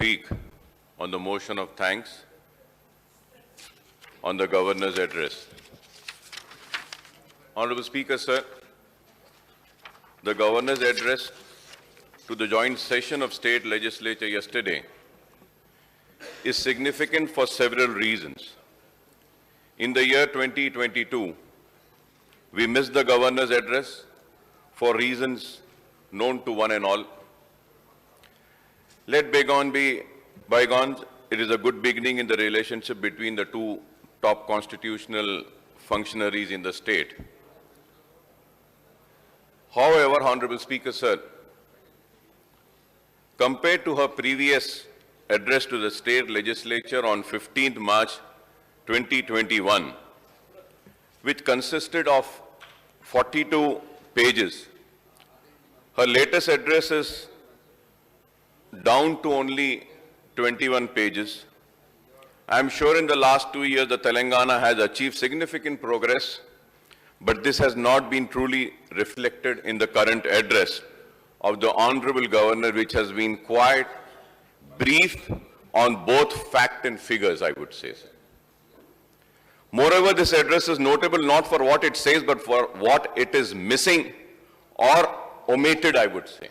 speak on the motion of thanks on the Governor's address. Honorable Speaker, sir, the Governor's address to the joint session of State Legislature yesterday is significant for several reasons. In the year 2022, we missed the Governor's address for reasons known to one and all. Let bygone be bygones. It is a good beginning in the relationship between the two top constitutional functionaries in the state. However, Honorable Speaker, sir, compared to her previous address to the state legislature on 15th March 2021, which consisted of 42 pages, her latest address is down to only 21 pages. I am sure in the last 2 years the Telangana has achieved significant progress, but this has not been truly reflected in the current address of the Honorable Governor, which has been quite brief on both fact and figures, I would say. Moreover, this address is notable not for what it says, but for what it is missing or omitted, I would say.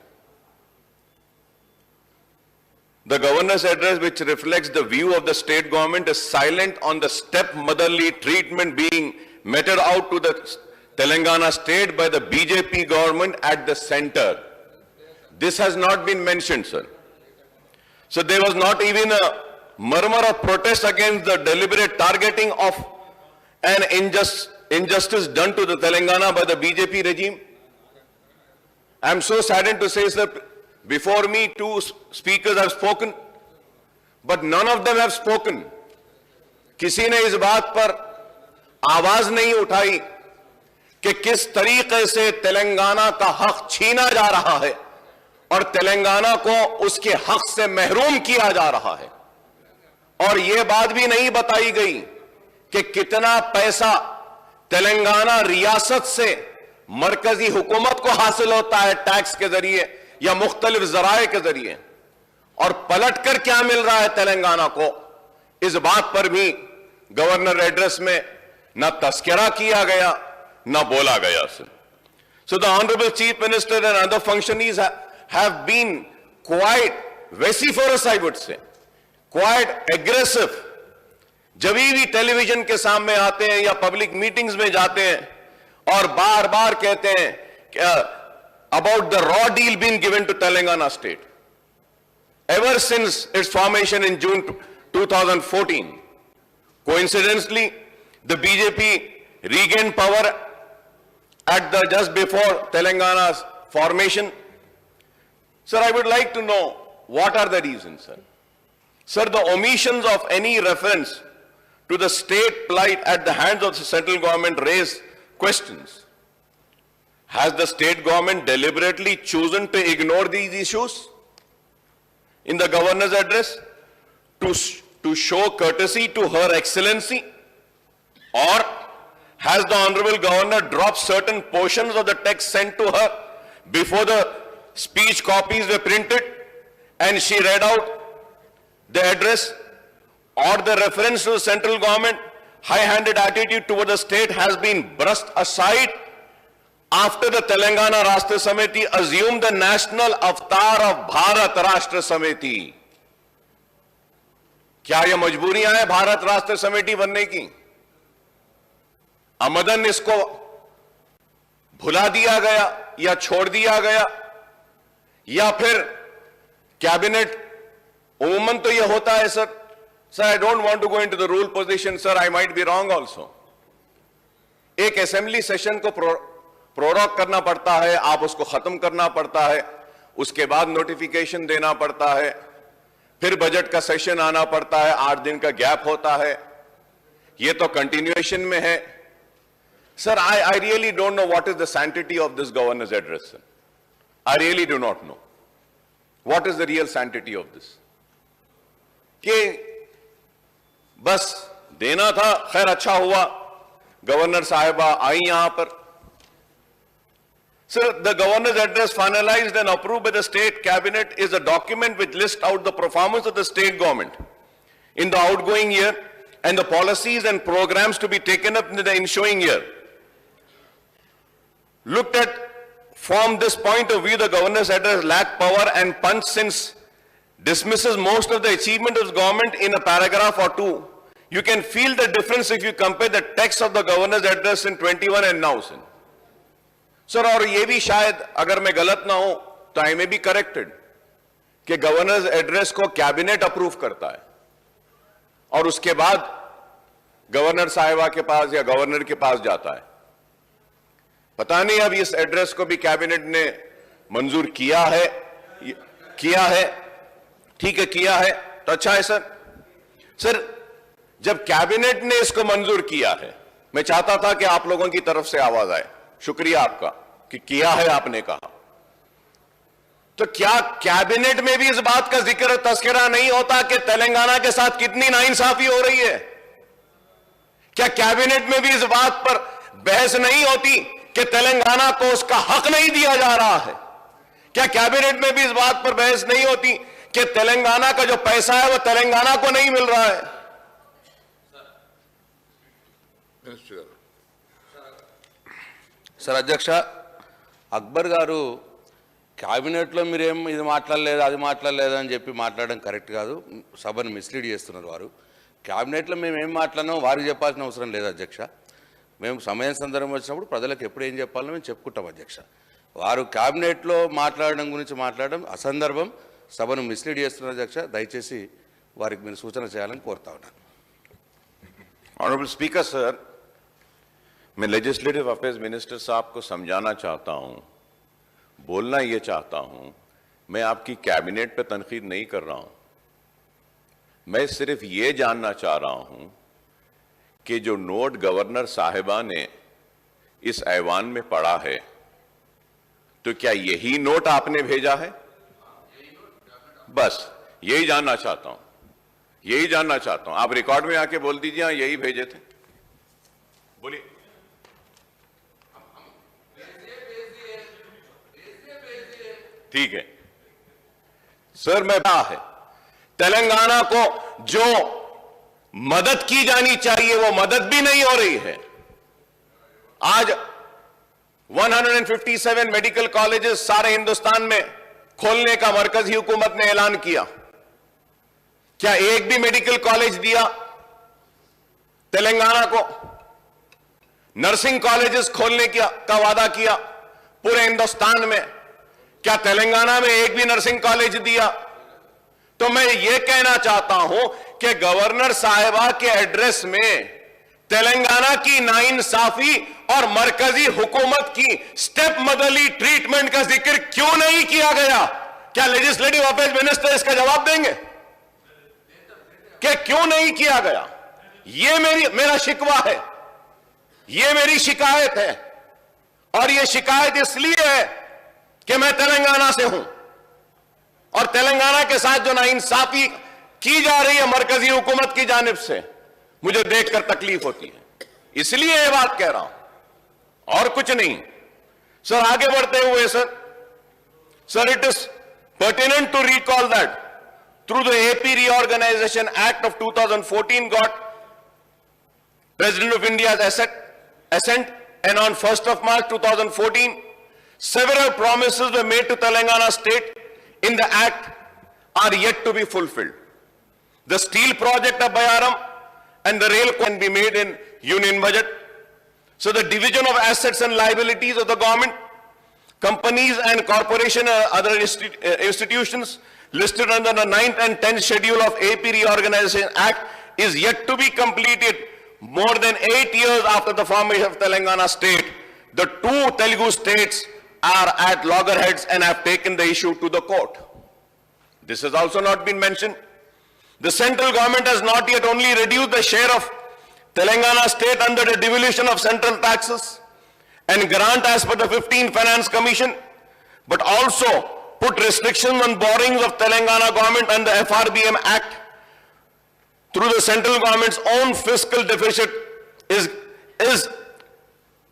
The Governor's address, which reflects the view of the state government, is silent on the stepmotherly treatment being meted out to the Telangana state by the BJP government at the center. This has not been mentioned, sir. So there was not even a murmur of protest against the deliberate targeting of an injustice done to the Telangana by the BJP regime. I am so saddened to say, sir, before me, two speakers have spoken, but none of them have spoken. किसी ने इस बात पर आवाज नहीं उठाई कि किस तरीके से तेलंगाना का हक छीना जा रहा है और तेलंगाना को उसके हक से महरूम किया जा रहा है। और यह बात भी नहीं बताई गई कि कितना पैसा तेलंगाना रियासत से मरकजी हुकूमत को हासिल होता है टैक्स के जरिए या मुख्तलिफ जराए के जरिए, और पलटकर क्या मिल रहा है तेलंगाना को, इस बात पर भी गवर्नर एड्रेस में न तस्करा किया गया न बोला गया। So the Honorable Chief Minister and other functionaries have been quite vociferous, I would say, quite aggressive. जब भी टेलीविजन के सामने आते हैं या पब्लिक मीटिंग्स में जाते हैं और बार बार कहते हैं about the raw deal being given to Telangana state. Ever since its formation in June 2014, coincidentally, the BJP regained power at the just before Telangana's formation. Sir, I would like to know what are the reasons, sir. Sir, the omissions of any reference to the state plight at the hands of the central government raise questions. Has the state government deliberately chosen to ignore these issues in the governor's address to show courtesy to Her Excellency? Or has the Honorable Governor dropped certain portions of the text sent to her before the speech copies were printed and she read out the address? Or the reference to the central government high-handed attitude toward the state has been brushed aside after the Telangana Rashtra Samiti assumed the national avatar of Bharat Rashtra Samiti? क्या यह मजबूरियां हैं भारत राष्ट्र समिति बनने की? आमदन इसको भुला दिया गया या छोड़ दिया गया, या फिर कैबिनेट उमूमन तो यह होता है sir. Sir, I don't want to go into the rule position, sir. I might be wrong also. एक असेंबली सेशन को प्रोरॉग करना पड़ता है, आप उसको खत्म करना पड़ता है, उसके बाद नोटिफिकेशन देना पड़ता है, फिर बजट का सेशन आना पड़ता है, 8 दिन का गैप होता है, ये तो कंटिन्यूएशन में है. Sir, I really don't know what is the sanctity of this governor's address, sir. I really do not know. What is the real sanctity of this? कि बस देना था, खैर अच्छा हुआ गवर्नर साहिबा आई यहां पर. Sir, the governor's address finalized and approved by the state cabinet is a document which lists out the performance of the state government in the outgoing year and the policies and programs to be taken up in the ensuing year. Looked at from this point of view, the governor's address lacked power and punch since dismisses most of the achievement of the government in a paragraph or two. You can feel the difference if you compare the text of the governor's address in 21 and now, sir. Sir और ये भी शायद अगर मैं गलत ना हूं तो आई मे बी करेक्टेड कि गवर्नर्स एड्रेस को कैबिनेट अप्रूव करता है और उसके बाद गवर्नर साहिबा के पास या गवर्नर के पास जाता है. पता नहीं अब इस एड्रेस को भी कैबिनेट ने मंजूर किया है. ठीक है, किया है तो अच्छा है सर. सर जब कैबिनेट ने इसको मंजूर किया है, मैं चाहता था कि आप लोगों की तरफ से आवाज आए. शुक्रिया आपका कि किया है आपने कहा. तो क्या कैबिनेट में भी इस बात का जिक्र तस्करा नहीं होता कि तेलंगाना के साथ कितनी नाइंसाफी हो रही है? क्या कैबिनेट में भी इस बात पर बहस नहीं होती कि तेलंगाना को उसका हक नहीं दिया जा रहा है? क्या कैबिनेट में भी इस बात पर बहस नहीं होती कि तेलंगाना का जो पैसा है वो तेलंगाना को नहीं मिल रहा है? సార్ అధ్యక్ష, అక్బర్ గారు క్యాబినెట్లో మీరేం ఇది మాట్లాడలేదు అది మాట్లాడలేదు అని చెప్పి మాట్లాడడం కరెక్ట్ కాదు. సభను మిస్లీడ్ చేస్తున్నారు వారు. క్యాబినెట్లో మేము ఏం మాట్లాడినామో వారికి చెప్పాల్సిన అవసరం లేదు అధ్యక్ష. మేము సమయం సందర్భం వచ్చినప్పుడు ప్రజలకు ఎప్పుడు ఏం చెప్పాలో మేము చెప్పుకుంటాం అధ్యక్ష. వారు క్యాబినెట్లో మాట్లాడడం గురించి మాట్లాడడం అసందర్భం, సభను మిస్లీడ్ చేస్తున్నారు అధ్యక్ష. దయచేసి వారికి మీరు సూచన చేయాలని కోరుతా ఉన్నాను. ऑनरेबल स्पीकर सर, मैं लेजिस्लेटिव अफेयर्स मिनिस्टर साहब को समझाना चाहता हूं, बोलना यह चाहता हूं, मैं आपकी कैबिनेट पे तनकीद नहीं कर रहा हूं. मैं सिर्फ यह जानना चाह रहा हूं कि जो नोट गवर्नर साहिबा ने इस ऐवान में पढ़ा है, तो क्या यही नोट आपने भेजा है? बस यही जानना चाहता हूं, यही जानना चाहता हूं. आप रिकॉर्ड में आके बोल दीजिए, यही भेजे थे. बोलिए. ठीक है सर, मैं है तेलंगाना को जो मदद की जानी चाहिए वो मदद भी नहीं हो रही है. आज 157 मेडिकल कॉलेजेस सारे हिंदुस्तान में खोलने का मरकजी हुकूमत ने ऐलान किया. क्या एक भी मेडिकल कॉलेज दिया तेलंगाना को? नर्सिंग कॉलेजेस खोलने का वादा किया पूरे हिंदुस्तान में. क्या तेलंगाना में एक भी नर्सिंग कॉलेज दिया? तो मैं यह कहना चाहता हूं कि गवर्नर साहिबा के एड्रेस में तेलंगाना की नाइंसाफी और मरकजी हुकूमत की स्टेप मदरली ट्रीटमेंट का जिक्र क्यों नहीं किया गया? क्या लेजिस्लेटिव अफेयर्स मिनिस्टर इसका जवाब देंगे कि क्यों नहीं किया गया? यह मेरा शिकवा है, यह मेरी शिकायत है. और यह शिकायत इसलिए है कि मैं तेलंगाना से हूं और तेलंगाना के साथ जो नाइंसाफी की जा रही है मरकजी हुकूमत की जानिब से, मुझे देखकर तकलीफ होती है. इसलिए यह बात कह रहा हूं और कुछ नहीं. सर आगे बढ़ते हुए sir it is pertinent to recall that through the AP Reorganization Act of 2014 got President of India's assent, and on 1st of March 2014 several promises were made to Telangana state in the act are yet to be fulfilled. The steel project of Bayaram and the rail can be made in union budget. So the division of assets and liabilities of the government, companies and corporation and other institutions listed under the 9th and 10th schedule of AP Reorganization Act is yet to be completed more than 8 years after the formation of Telangana state. The two Telugu states are at loggerheads and have taken the issue to the court. This has also not been mentioned. The central government has not yet only reduced the share of Telangana state under the devolution of central taxes and grant as per the 15th Finance Commission, but also put restrictions on borrowings of Telangana government and the FRBM Act. Through the central government's own fiscal deficit is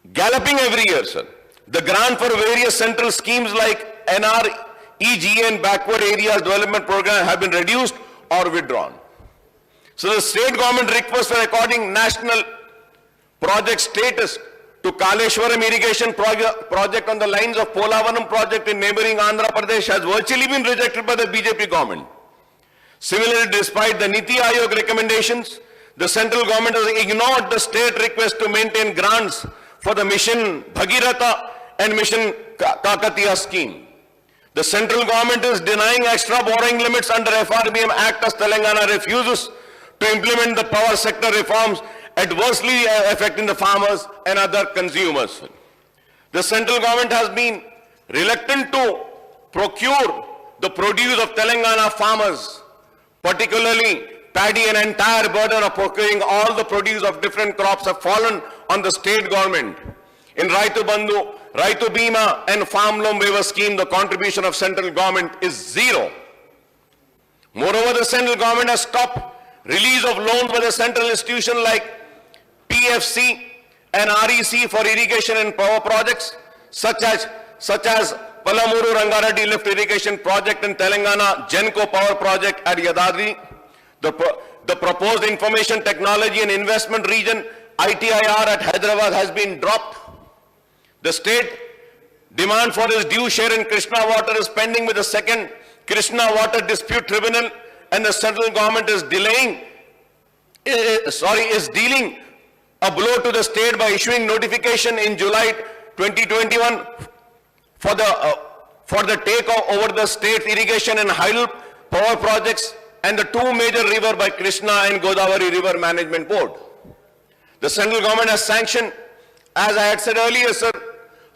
galloping every year, sir. The grant for various central schemes like NREGA and Backward Areas Development Program have been reduced or withdrawn. So the state government request for according national project status to Kaleshwaram irrigation project on the lines of Polavanam project in neighboring Andhra Pradesh has virtually been rejected by the BJP government. Similarly, despite the Niti Aayog recommendations, the central government has ignored the state request to maintain grants for the Mission Bhagiratha and Mission Kakatiya scheme. The central government is denying extra borrowing limits under FRBM Act as Telangana refuses to implement the power sector reforms adversely affecting the farmers and other consumers. The central government has been reluctant to procure the produce of Telangana farmers, particularly paddy. An entire burden of procuring all the produce of different crops have fallen on the state government. In Raitu Bandhu, Raitu Bima and Farm Loan Waiver Scheme, the contribution of central government is zero. Moreover, the central government has stopped release of loans by the central institution like PFC and REC for irrigation and power projects such as Palamuru Rangareddy Lift Irrigation Project in Telangana, Genco Power Project at Yadadri. The proposed Information Technology and Investment Region ITIR at Hyderabad has been dropped. The state demand for its due share in Krishna water is pending with the second Krishna Water Dispute Tribunal, and the central government is dealing a blow to the state by issuing notification in July 2021 for the takeover the state irrigation and hydel power projects and the two major rivers by Krishna and Godavari River Management Board. The central government has sanctioned, as I had said earlier, sir,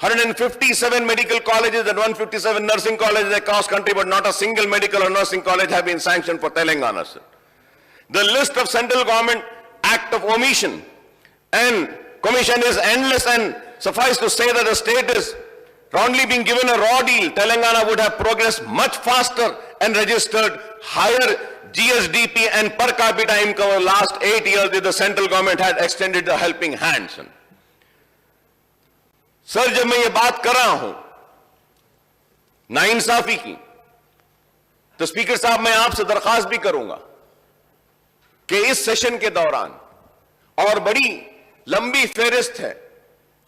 157 medical colleges and 157 nursing colleges across country, but not a single medical or nursing college have been sanctioned for Telangana, sir. The list of central government act of omission and commission is endless, and suffice to say that the state is only being given a raw deal. Telangana would have progressed much faster and registered higher GSDP and per capita income over the last 8 years if the central government had extended the helping hand. Sir, जब मैं ये बात कर रहा हूं नाइंसाफी की, तो स्पीकर साहब मैं आपसे दरखास्त भी करूंगा कि इस सेशन के दौरान, और बड़ी लंबी फेहरिस्त है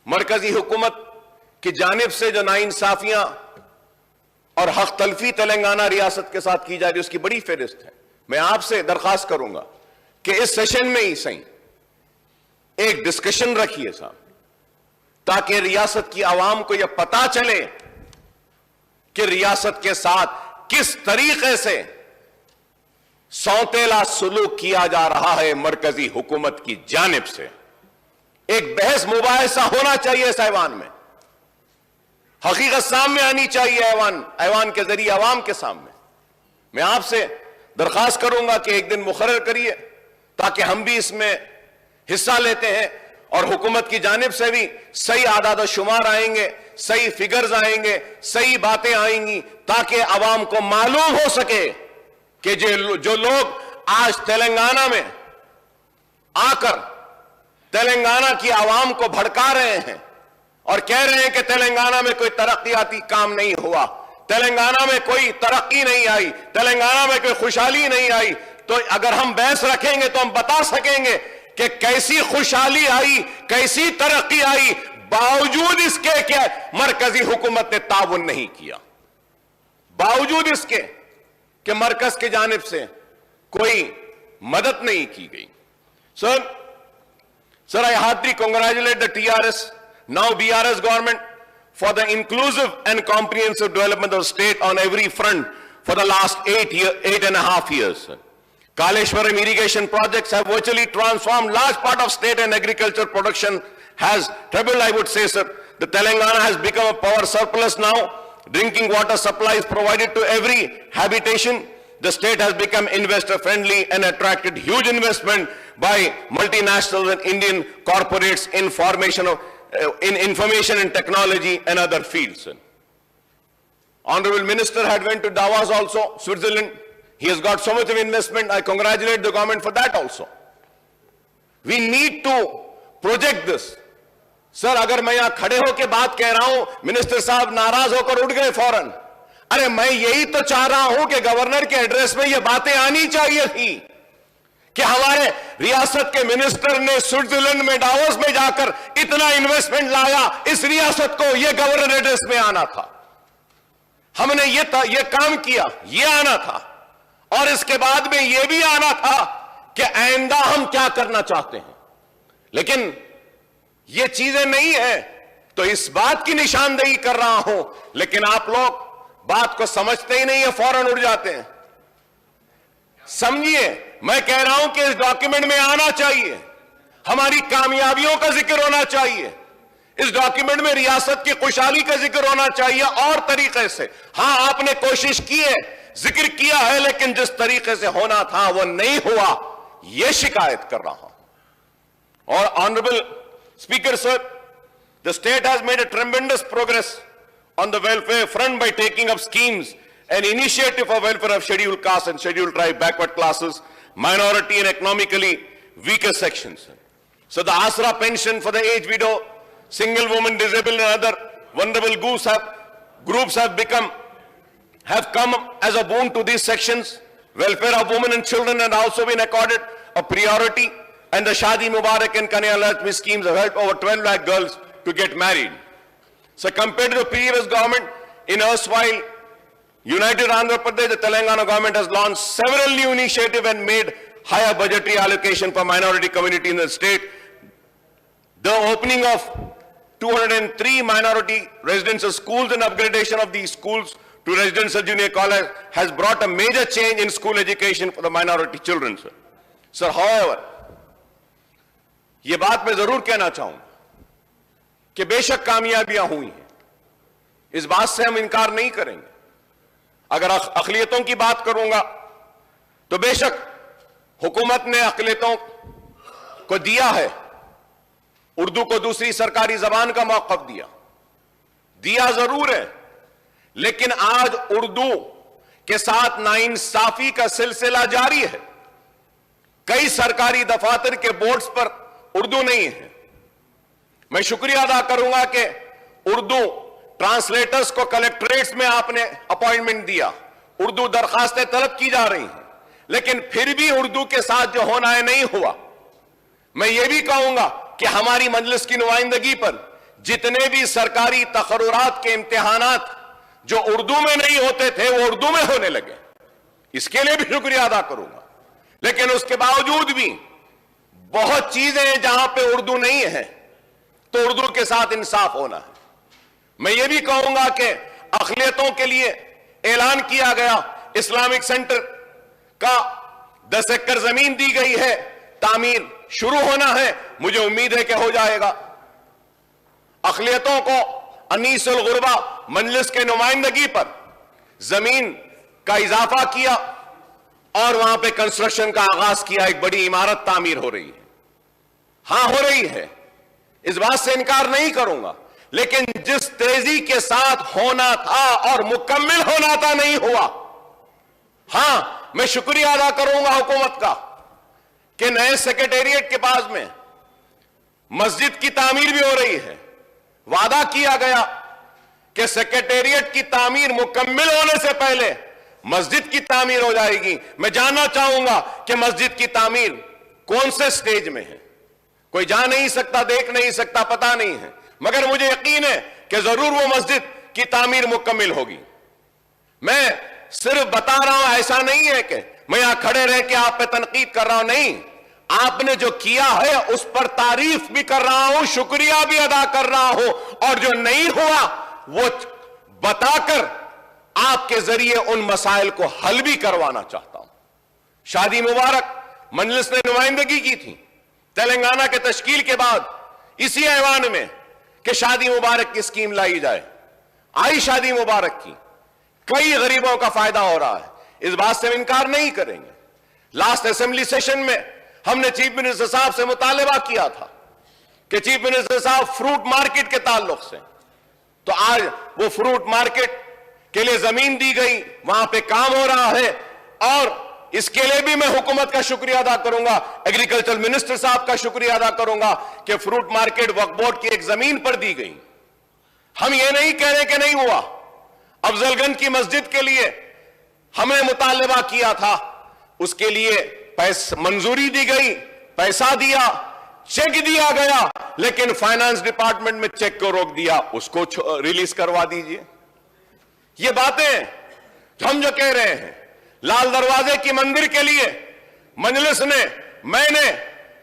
मरकजी हुकूमत की जानिब से जो नाइंसाफियां और हक तलफी तेलंगाना रियासत के साथ की जा रही है, उसकी बड़ी फेहरिस्त है। मैं आपसे दरखास्त करूंगा कि इस सेशन में ही सही एक डिस्कशन रखिए साहब, ताकि रियासत की आवाम को यह पता चले कि रियासत के साथ किस तरीके से सौतेला सुलूक किया जा रहा है मरकजी हुकूमत की जानिब से। एक बहस मुबाहिसा होना चाहिए इस ऐवान में, हकीकत सामने आनी चाहिए ऐवान के जरिए आवाम के सामने। मैं आपसे दरखास्त करूंगा कि एक दिन मुकर्रर करिए ताकि हम भी इसमें हिस्सा लेते हैं और हुकूमत की जानिब से भी सही आदाद शुमार आएंगे, सही फिगर्स आएंगे, सही बातें आएंगी, ताकि आवाम को मालूम हो सके कि जो लोग आज तेलंगाना में आकर तेलंगाना की आवाम को भड़का रहे हैं और कह रहे हैं कि तेलंगाना में कोई तरक्याती काम नहीं हुआ, तेलंगाना में कोई तरक्की नहीं आई, तेलंगाना में कोई खुशहाली नहीं आई, तो अगर हम बहस रखेंगे तो हम बता सकेंगे कि कैसी खुशहाली आई, कैसी तरक्की आई, बावजूद इसके कि मरकजी हुकूमत ने ताउन नहीं किया, बावजूद इसके कि मरकज की जानिब से कोई मदद नहीं की गई। Sir, I heartily congratulate the TRS, now BRS government, for the inclusive and comprehensive development of the state on every front for the last 8.5 years. Kaleshwaram irrigation projects have virtually transformed large part of state and agriculture production has trebled, I would say, sir. The Telangana has become a power surplus now. Drinking water supply is provided to every habitation. The state has become investor friendly and attracted huge investment by multinational and Indian corporates in information and technology and other fields. Honorable Minister had went to Davos also, Switzerland. He has got so much of investment. I congratulate the government for that also. We need to project this sir अगर मैं यहां खड़े होकर बात कह रहा हूं, minister साहब नाराज होकर उठ गए फौरन। अरे मैं यही तो चाह रहा हूं कि गवर्नर के एड्रेस में ये बातें आनी चाहिए थी कि हमारे रियासत के मिनिस्टर ने स्विट्जरलैंड में डावोस में जाकर इतना इन्वेस्टमेंट लाया, इस रियासत को यह गवर्नर एड्रेस में आना था। हमने ये काम किया, ये आना था, और इसके बाद में यह भी आना था कि आइंदा हम क्या करना चाहते हैं। लेकिन ये चीजें नहीं है, तो इस बात की निशानदेही कर रहा हूं, लेकिन आप लोग बात को समझते ही नहीं है, फौरन उड़ जाते हैं। समझिए, मैं कह रहा हूं कि इस डॉक्यूमेंट में आना चाहिए, हमारी कामयाबियों का जिक्र होना चाहिए, इस डॉक्यूमेंट में रियासत की खुशहाली का जिक्र होना चाहिए और तरीके से। हां, आपने कोशिश की है, जिक्र किया है, लेकिन जिस तरीके से होना था वो नहीं हुआ, यह शिकायत कर रहा हूं। और honourable speaker sir, the state has made a tremendous progress on the welfare front by taking up schemes and initiative for welfare of scheduled caste and scheduled tribe, backward classes, minority and economically weaker sections. So the Asra pension for the aged widow, single woman, disabled and other vulnerable groups have come as a boon to these sections. Welfare of women and children has also been accorded a priority, and the Shadi Mubarak and Kanya Lakshmi schemes have helped over 12 lakh girls to get married. So compared to the previous government, in erstwhile United Andhra Pradesh, the Telangana government has launched several new initiatives and made higher budgetary allocation for minority community in the state. The opening of 203 minority residential schools and upgradation of these schools to residential junior college has brought a major change in school education for the minority children, sir. Sir, however, ये बात मैं जरूर कहना चाहूंगा कि बेशक कामयाबियां हुई हैं, इस बात से हम इनकार नहीं करेंगे। अगर अक़लियतों की बात करूंगा तो बेशक हुकूमत ने अक़लियतों को दिया है, उर्दू को दूसरी सरकारी जबान का मौक़िफ़ दिया जरूर है, लेकिन आज उर्दू के साथ नाइंसाफी का सिलसिला जारी है। कई सरकारी दफातर के बोर्ड्स पर उर्दू नहीं है। मैं शुक्रिया अदा करूंगा कि उर्दू ट्रांसलेटर्स को कलेक्ट्रेट्स में आपने अपॉइंटमेंट दिया, उर्दू दरखास्तें तलब की जा रही हैं, लेकिन फिर भी उर्दू के साथ जो होना है नहीं हुआ। मैं ये भी कहूंगा कि हमारी मजलिस की नुमाइंदगी पर जितने भी सरकारी तकर्रुरात के इम्तिहानात जो उर्दू में नहीं होते थे वो उर्दू में होने लगे, इसके लिए भी शुक्रिया अदा करूंगा। लेकिन उसके बावजूद भी बहुत चीजें हैं जहां पे उर्दू नहीं है, तो उर्दू के साथ इंसाफ होना है। मैं ये भी कहूंगा कि अक़लियतों के लिए ऐलान किया गया, इस्लामिक सेंटर का 10 एकड़ जमीन दी गई है, तामीर शुरू होना है, मुझे उम्मीद है कि हो जाएगा। अक़लियतों को अनीसुल गुरबा मजलिस के नुमाइंदगी पर जमीन का इजाफा किया और वहां पे कंस्ट्रक्शन का आगाज किया, एक बड़ी इमारत तामीर हो रही है। हां, हो रही है, इस बात से इनकार नहीं करूंगा, लेकिन जिस तेजी के साथ होना था और मुकम्मल होना था नहीं हुआ। हां, मैं शुक्रिया अदा करूंगा हुकूमत का कि नए सेक्रेटेरिएट के पास में मस्जिद की तामीर भी हो रही है। वादा किया गया कि सेक्रेटेरिएट की तामीर मुकम्मल होने से पहले मस्जिद की तामीर हो जाएगी। मैं जानना चाहूंगा कि मस्जिद की तामीर कौन से स्टेज में है। कोई जा नहीं सकता, देख नहीं सकता, पता नहीं है, मगर मुझे यकीन है कि जरूर वो मस्जिद की तामीर मुकम्मल होगी। मैं सिर्फ बता रहा हूं, ऐसा नहीं है कि मैं यहां खड़े रह के आप पे तनकीद कर रहा हूं, नहीं, आपने जो किया है उस पर तारीफ भी कर रहा हूं, शुक्रिया भी अदा कर रहा हूं, और जो नहीं हुआ वो बताकर आपके जरिए उन मसाइल को हल भी करवाना चाहता हूं। शादी मुबारक मजलिस ने नुमाइंदगी की थी तेलंगाना के तश्कील के बाद इसी ऐवान में कि शादी मुबारक की स्कीम लाई जाए। आई शादी मुबारक की, कई गरीबों का फायदा हो रहा है, इस बात से हम इनकार नहीं करेंगे। लास्ट असेंबली सेशन में हमने चीफ मिनिस्टर साहब से मुतालबा किया था कि चीफ मिनिस्टर साहब फ्रूट मार्केट के ताल्लुक से, तो आज वो फ्रूट मार्केट के लिए जमीन दी गई, वहां पे काम हो रहा है और इसके लिए भी मैं हुकूमत का शुक्रिया अदा करूंगा, एग्रीकल्चर मिनिस्टर साहब का शुक्रिया अदा करूंगा कि फ्रूट मार्केट वक्फ बोर्ड की एक जमीन पर दी गई। हम ये नहीं कह रहे कि नहीं हुआ। अफजलगंज की मस्जिद के लिए हमने मुतालबा किया था, उसके लिए मंजूरी दी गई, पैसा दिया, चेक दिया गया, लेकिन फाइनेंस डिपार्टमेंट में चेक को रोक दिया, उसको रिलीज करवा दीजिए। ये बातें हम जो कह रहे हैं, लाल दरवाजे की मंदिर के लिए मजलिस ने, मैंने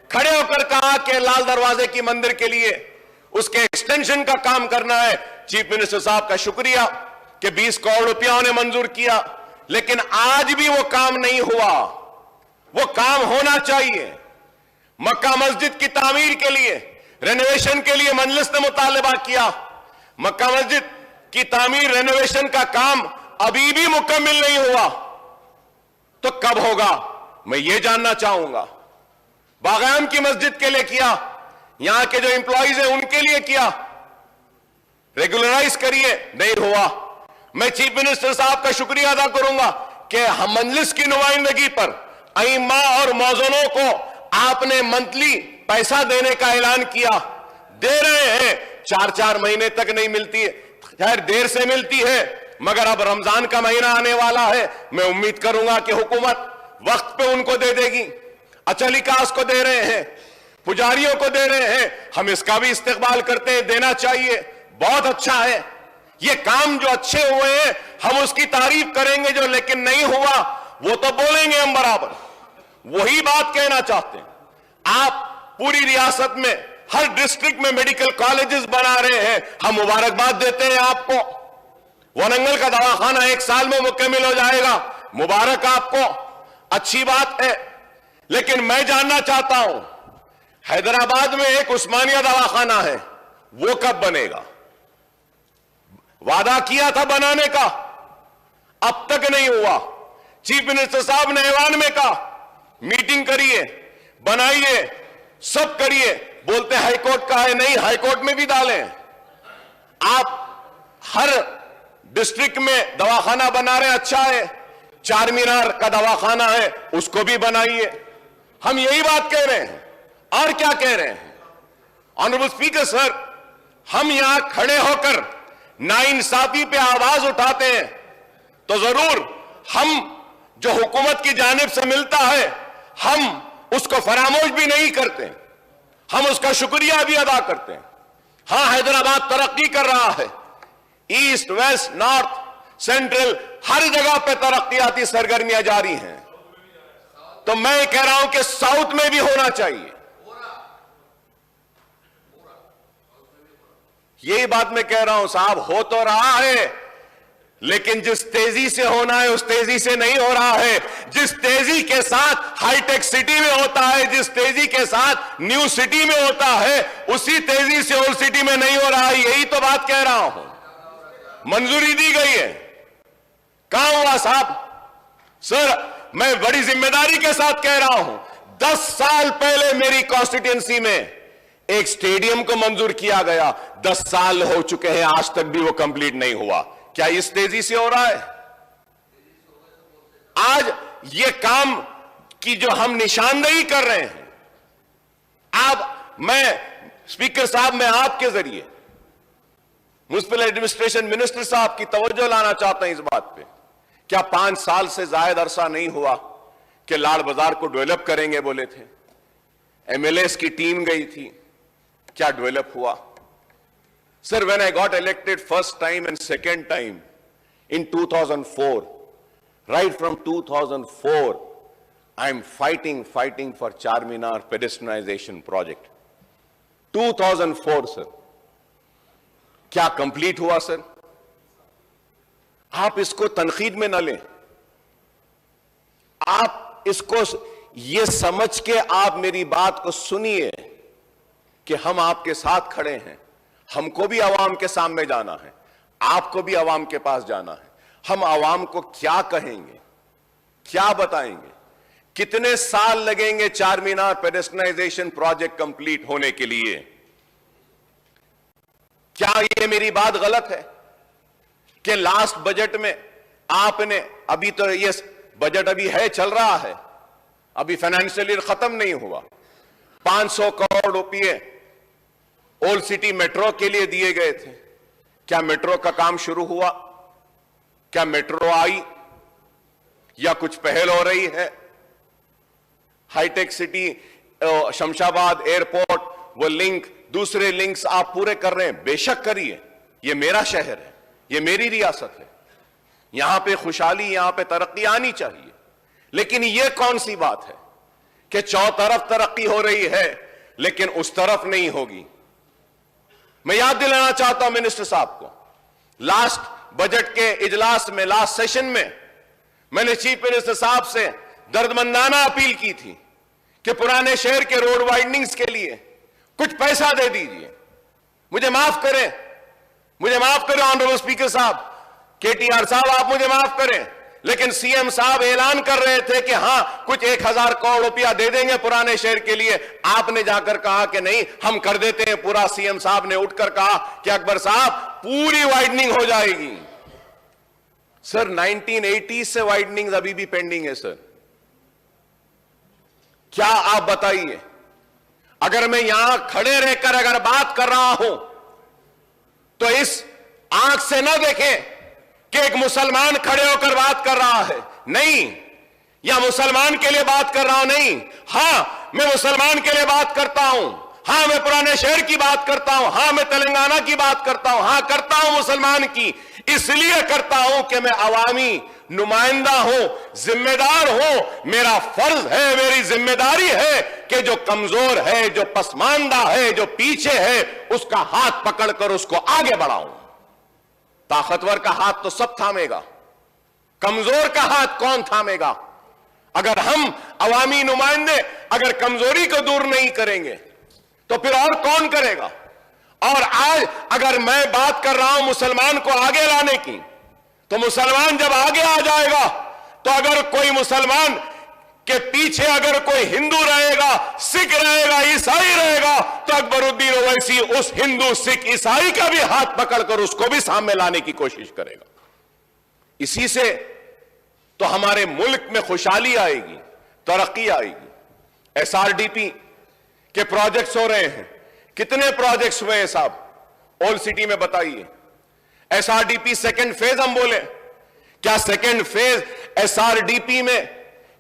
खड़े होकर कहा कि लाल दरवाजे की मंदिर के लिए उसके एक्सटेंशन का काम करना है। चीफ मिनिस्टर साहब का शुक्रिया कि 20 करोड़ रुपया उन्हें मंजूर किया, लेकिन आज भी वो काम नहीं हुआ। वो काम होना चाहिए। मक्का मस्जिद की तामीर के लिए, रेनोवेशन के लिए मजलिस ने मुतालबा किया। मक्का मस्जिद की तामीर, रेनोवेशन का काम अभी भी मुकम्मल नहीं हुआ, तो कब होगा मैं ये जानना चाहूंगा। बागान की मस्जिद के लिए किया, यहां के जो एम्प्लॉइज हैं उनके लिए किया, रेगुलराइज करिए, नहीं हुआ। मैं चीफ मिनिस्टर साहब का शुक्रिया अदा करूंगा कि हम मजलिस की नुमाइंदगी पर अइम्मा और मौजूनों को आपने मंथली पैसा देने का ऐलान किया, दे रहे हैं। 4-4 महीने तक नहीं मिलती है, खैर देर से मिलती है, मगर अब रमजान का महीना आने वाला है, मैं उम्मीद करूंगा कि हुकूमत वक्त पे उनको दे देगी। अचल इकास को दे रहे हैं, पुजारियों को दे रहे हैं, हम इसका भी इस्तेकबाल करते हैं, देना चाहिए, बहुत अच्छा है। ये काम जो अच्छे हुए हैं हम उसकी तारीफ करेंगे, जो लेकिन नहीं हुआ वो तो बोलेंगे हम बराबर। वही बात कहना चाहते हैं। आप पूरी रियासत में हर डिस्ट्रिक्ट में मेडिकल कॉलेजेस बना रहे हैं, हम मुबारकबाद देते हैं आपको। वरंगल का दवाखाना 1 साल में मुकम्मल हो जाएगा, मुबारक आपको, अच्छी बात है। लेकिन मैं जानना चाहता हूं, हैदराबाद में एक उस्मानिया दवाखाना है, वो कब बनेगा? वादा किया था बनाने का, अब तक नहीं हुआ। चीफ मिनिस्टर साहब ने ऐवान में कहा मीटिंग करिए, बनाइए, सब करिए, बोलते हाईकोर्ट का है, नहीं हाईकोर्ट में भी डालें। आप हर डिस्ट्रिक्ट में दवाखाना बना रहे, अच्छा है। चार मीनार का दवाखाना है, उसको भी बनाइए। हम यही बात कह रहे हैं, और क्या कह रहे हैं? ऑनरेबल स्पीकर सर, हम यहां खड़े होकर नाइंसाफी पे आवाज उठाते हैं, तो जरूर हम जो हुकूमत की जानिब से मिलता है, हम उसको फरामोश भी नहीं करते, हम उसका शुक्रिया भी अदा करते हैं। हां, हैदराबाद तरक्की कर रहा है, ईस्ट, वेस्ट, नॉर्थ, सेंट्रल, हर जगह पे तरक्कियाती सरगर्मियां जारी हैं। तो मैं कह रहा हूं कि साउथ में भी होना चाहिए। यही बात मैं कह रहा हूं साहब, हो तो रहा है, लेकिन जिस तेजी से होना है उस तेजी से नहीं हो रहा है। जिस तेजी के साथ हाईटेक सिटी में होता है, जिस तेजी के साथ न्यू सिटी में होता है, उसी तेजी से ओल्ड सिटी में नहीं हो रहा है। यही तो बात कह रहा हूं। मंजूरी दी गई है, कहां हुआ साहब? सर, मैं बड़ी जिम्मेदारी के साथ कह रहा हूं, 10 साल पहले मेरी कॉन्स्टिट्यूएंसी में एक स्टेडियम को मंजूर किया गया, 10 साल हो चुके हैं, आज तक भी वो कंप्लीट नहीं हुआ। क्या इस तेजी से हो रहा है? आज ये काम की जो हम निशानदेही कर रहे हैं, मैं स्पीकर साहब, मैं आपके जरिए म्युनिसिपल एडमिनिस्ट्रेशन मिनिस्टर साहब की तवज्जो लाना चाहता हूं इस बात पे। क्या 5 साल से जायद अरसा नहीं हुआ कि लाड़ बाजार को डेवलप करेंगे बोले थे, एमएलएस की टीम गई थी, क्या डेवलप हुआ? Sir, when I got elected first time and second time in 2004, right from 2004, I'm fighting for Charminar pedestrianization project. 2004, sir. क्या कंप्लीट हुआ सर? आप इसको तनकीद में न लें, आप इसको ये समझ के आप मेरी बात को सुनिए कि हम आपके साथ खड़े हैं। हमको भी आवाम के सामने जाना है, आपको भी आवाम के पास जाना है। हम आवाम को क्या कहेंगे, क्या बताएंगे? कितने साल लगेंगे चार मीनार पेडेस्ट्रियनाइजेशन प्रोजेक्ट कंप्लीट होने के लिए? क्या ये मेरी बात गलत है कि लास्ट बजट में आपने, अभी तो ये बजट अभी है, चल रहा है, अभी फाइनेंशियल ईयर खत्म नहीं हुआ। 500 करोड़ रुपए ओल्ड सिटी मेट्रो के लिए दिए गए थे। क्या मेट्रो का काम शुरू हुआ? क्या मेट्रो आई या कुछ पहल हो रही है? हाईटेक सिटी, शमशाबाद एयरपोर्ट, वो लिंक, दूसरे लिंक्स आप पूरे कर रहे हैं, बेशक करिए, ये मेरा शहर है, ये मेरी रियासत है, यहां पे खुशहाली, यहां पे तरक्की आनी चाहिए। लेकिन ये कौन सी बात है कि चौतरफ तरक्की हो रही है लेकिन उस तरफ नहीं होगी? मैं याद दिलाना चाहता हूं मिनिस्टर साहब को, लास्ट बजट के इजलास में, लास्ट सेशन में, मैंने चीफ मिनिस्टर साहब से दर्दमंदाना अपील की थी कि पुराने शहर के रोड वाइडनिंग्स के लिए कुछ पैसा दे दीजिए। मुझे माफ करें ऑनरेबल स्पीकर साहब, केटीआर साहब, आप मुझे माफ करें, लेकिन सीएम साहब ऐलान कर रहे थे कि हां कुछ 1000 करोड़ रुपया दे देंगे पुराने शहर के लिए। आपने जाकर कहा कि नहीं, हम कर देते हैं पूरा। सीएम साहब ने उठकर कहा कि अकबर साहब पूरी वाइडनिंग हो जाएगी। सर 1980 से वाइडनिंग अभी भी पेंडिंग है सर। क्या आप बताइए, अगर मैं यहां खड़े रहकर अगर बात कर रहा हूं तो इस आंख से न देखें कि एक मुसलमान खड़े होकर बात कर रहा है, नहीं, या मुसलमान के लिए बात कर रहा हूं, नहीं। हां, मैं मुसलमान के लिए बात करता हूं, हां मैं पुराने शहर की बात करता हूं, हां मैं तेलंगाना की बात करता हूं, हां करता हूं मुसलमान की, इसलिए करता हूं कि मैं अवामी नुमाइंदा हूं, जिम्मेदार हूं। मेरा फर्ज है, मेरी जिम्मेदारी है कि जो कमजोर है, जो पसमानदा है, जो पीछे है, उसका हाथ पकड़कर उसको आगे बढ़ाऊं। ताकतवर का हाथ तो सब थामेगा, कमजोर का हाथ कौन थामेगा? अगर हम अवामी नुमाइंदे अगर कमजोरी को दूर नहीं करेंगे तो फिर और कौन करेगा? और आज अगर मैं बात कर रहा हूं मुसलमान को आगे लाने की, तो मुसलमान जब आगे आ जाएगा तो अगर कोई मुसलमान के पीछे अगर कोई हिंदू रहेगा, सिख रहेगा, ईसाई रहेगा, तो अकबरुद्दीन ओवैसी उस हिंदू, सिख, ईसाई का भी हाथ पकड़कर उसको भी सामने लाने की कोशिश करेगा। इसी से तो हमारे मुल्क में खुशहाली आएगी, तरक्की आएगी। एसआरडीपी के प्रोजेक्ट्स हो रहे हैं, कितने प्रोजेक्ट्स हुए हैं साहब ओल्ड सिटी में बताइए? एसआरडीपी सेकंड फेज हम बोले, क्या सेकंड फेज एसआरडीपी में,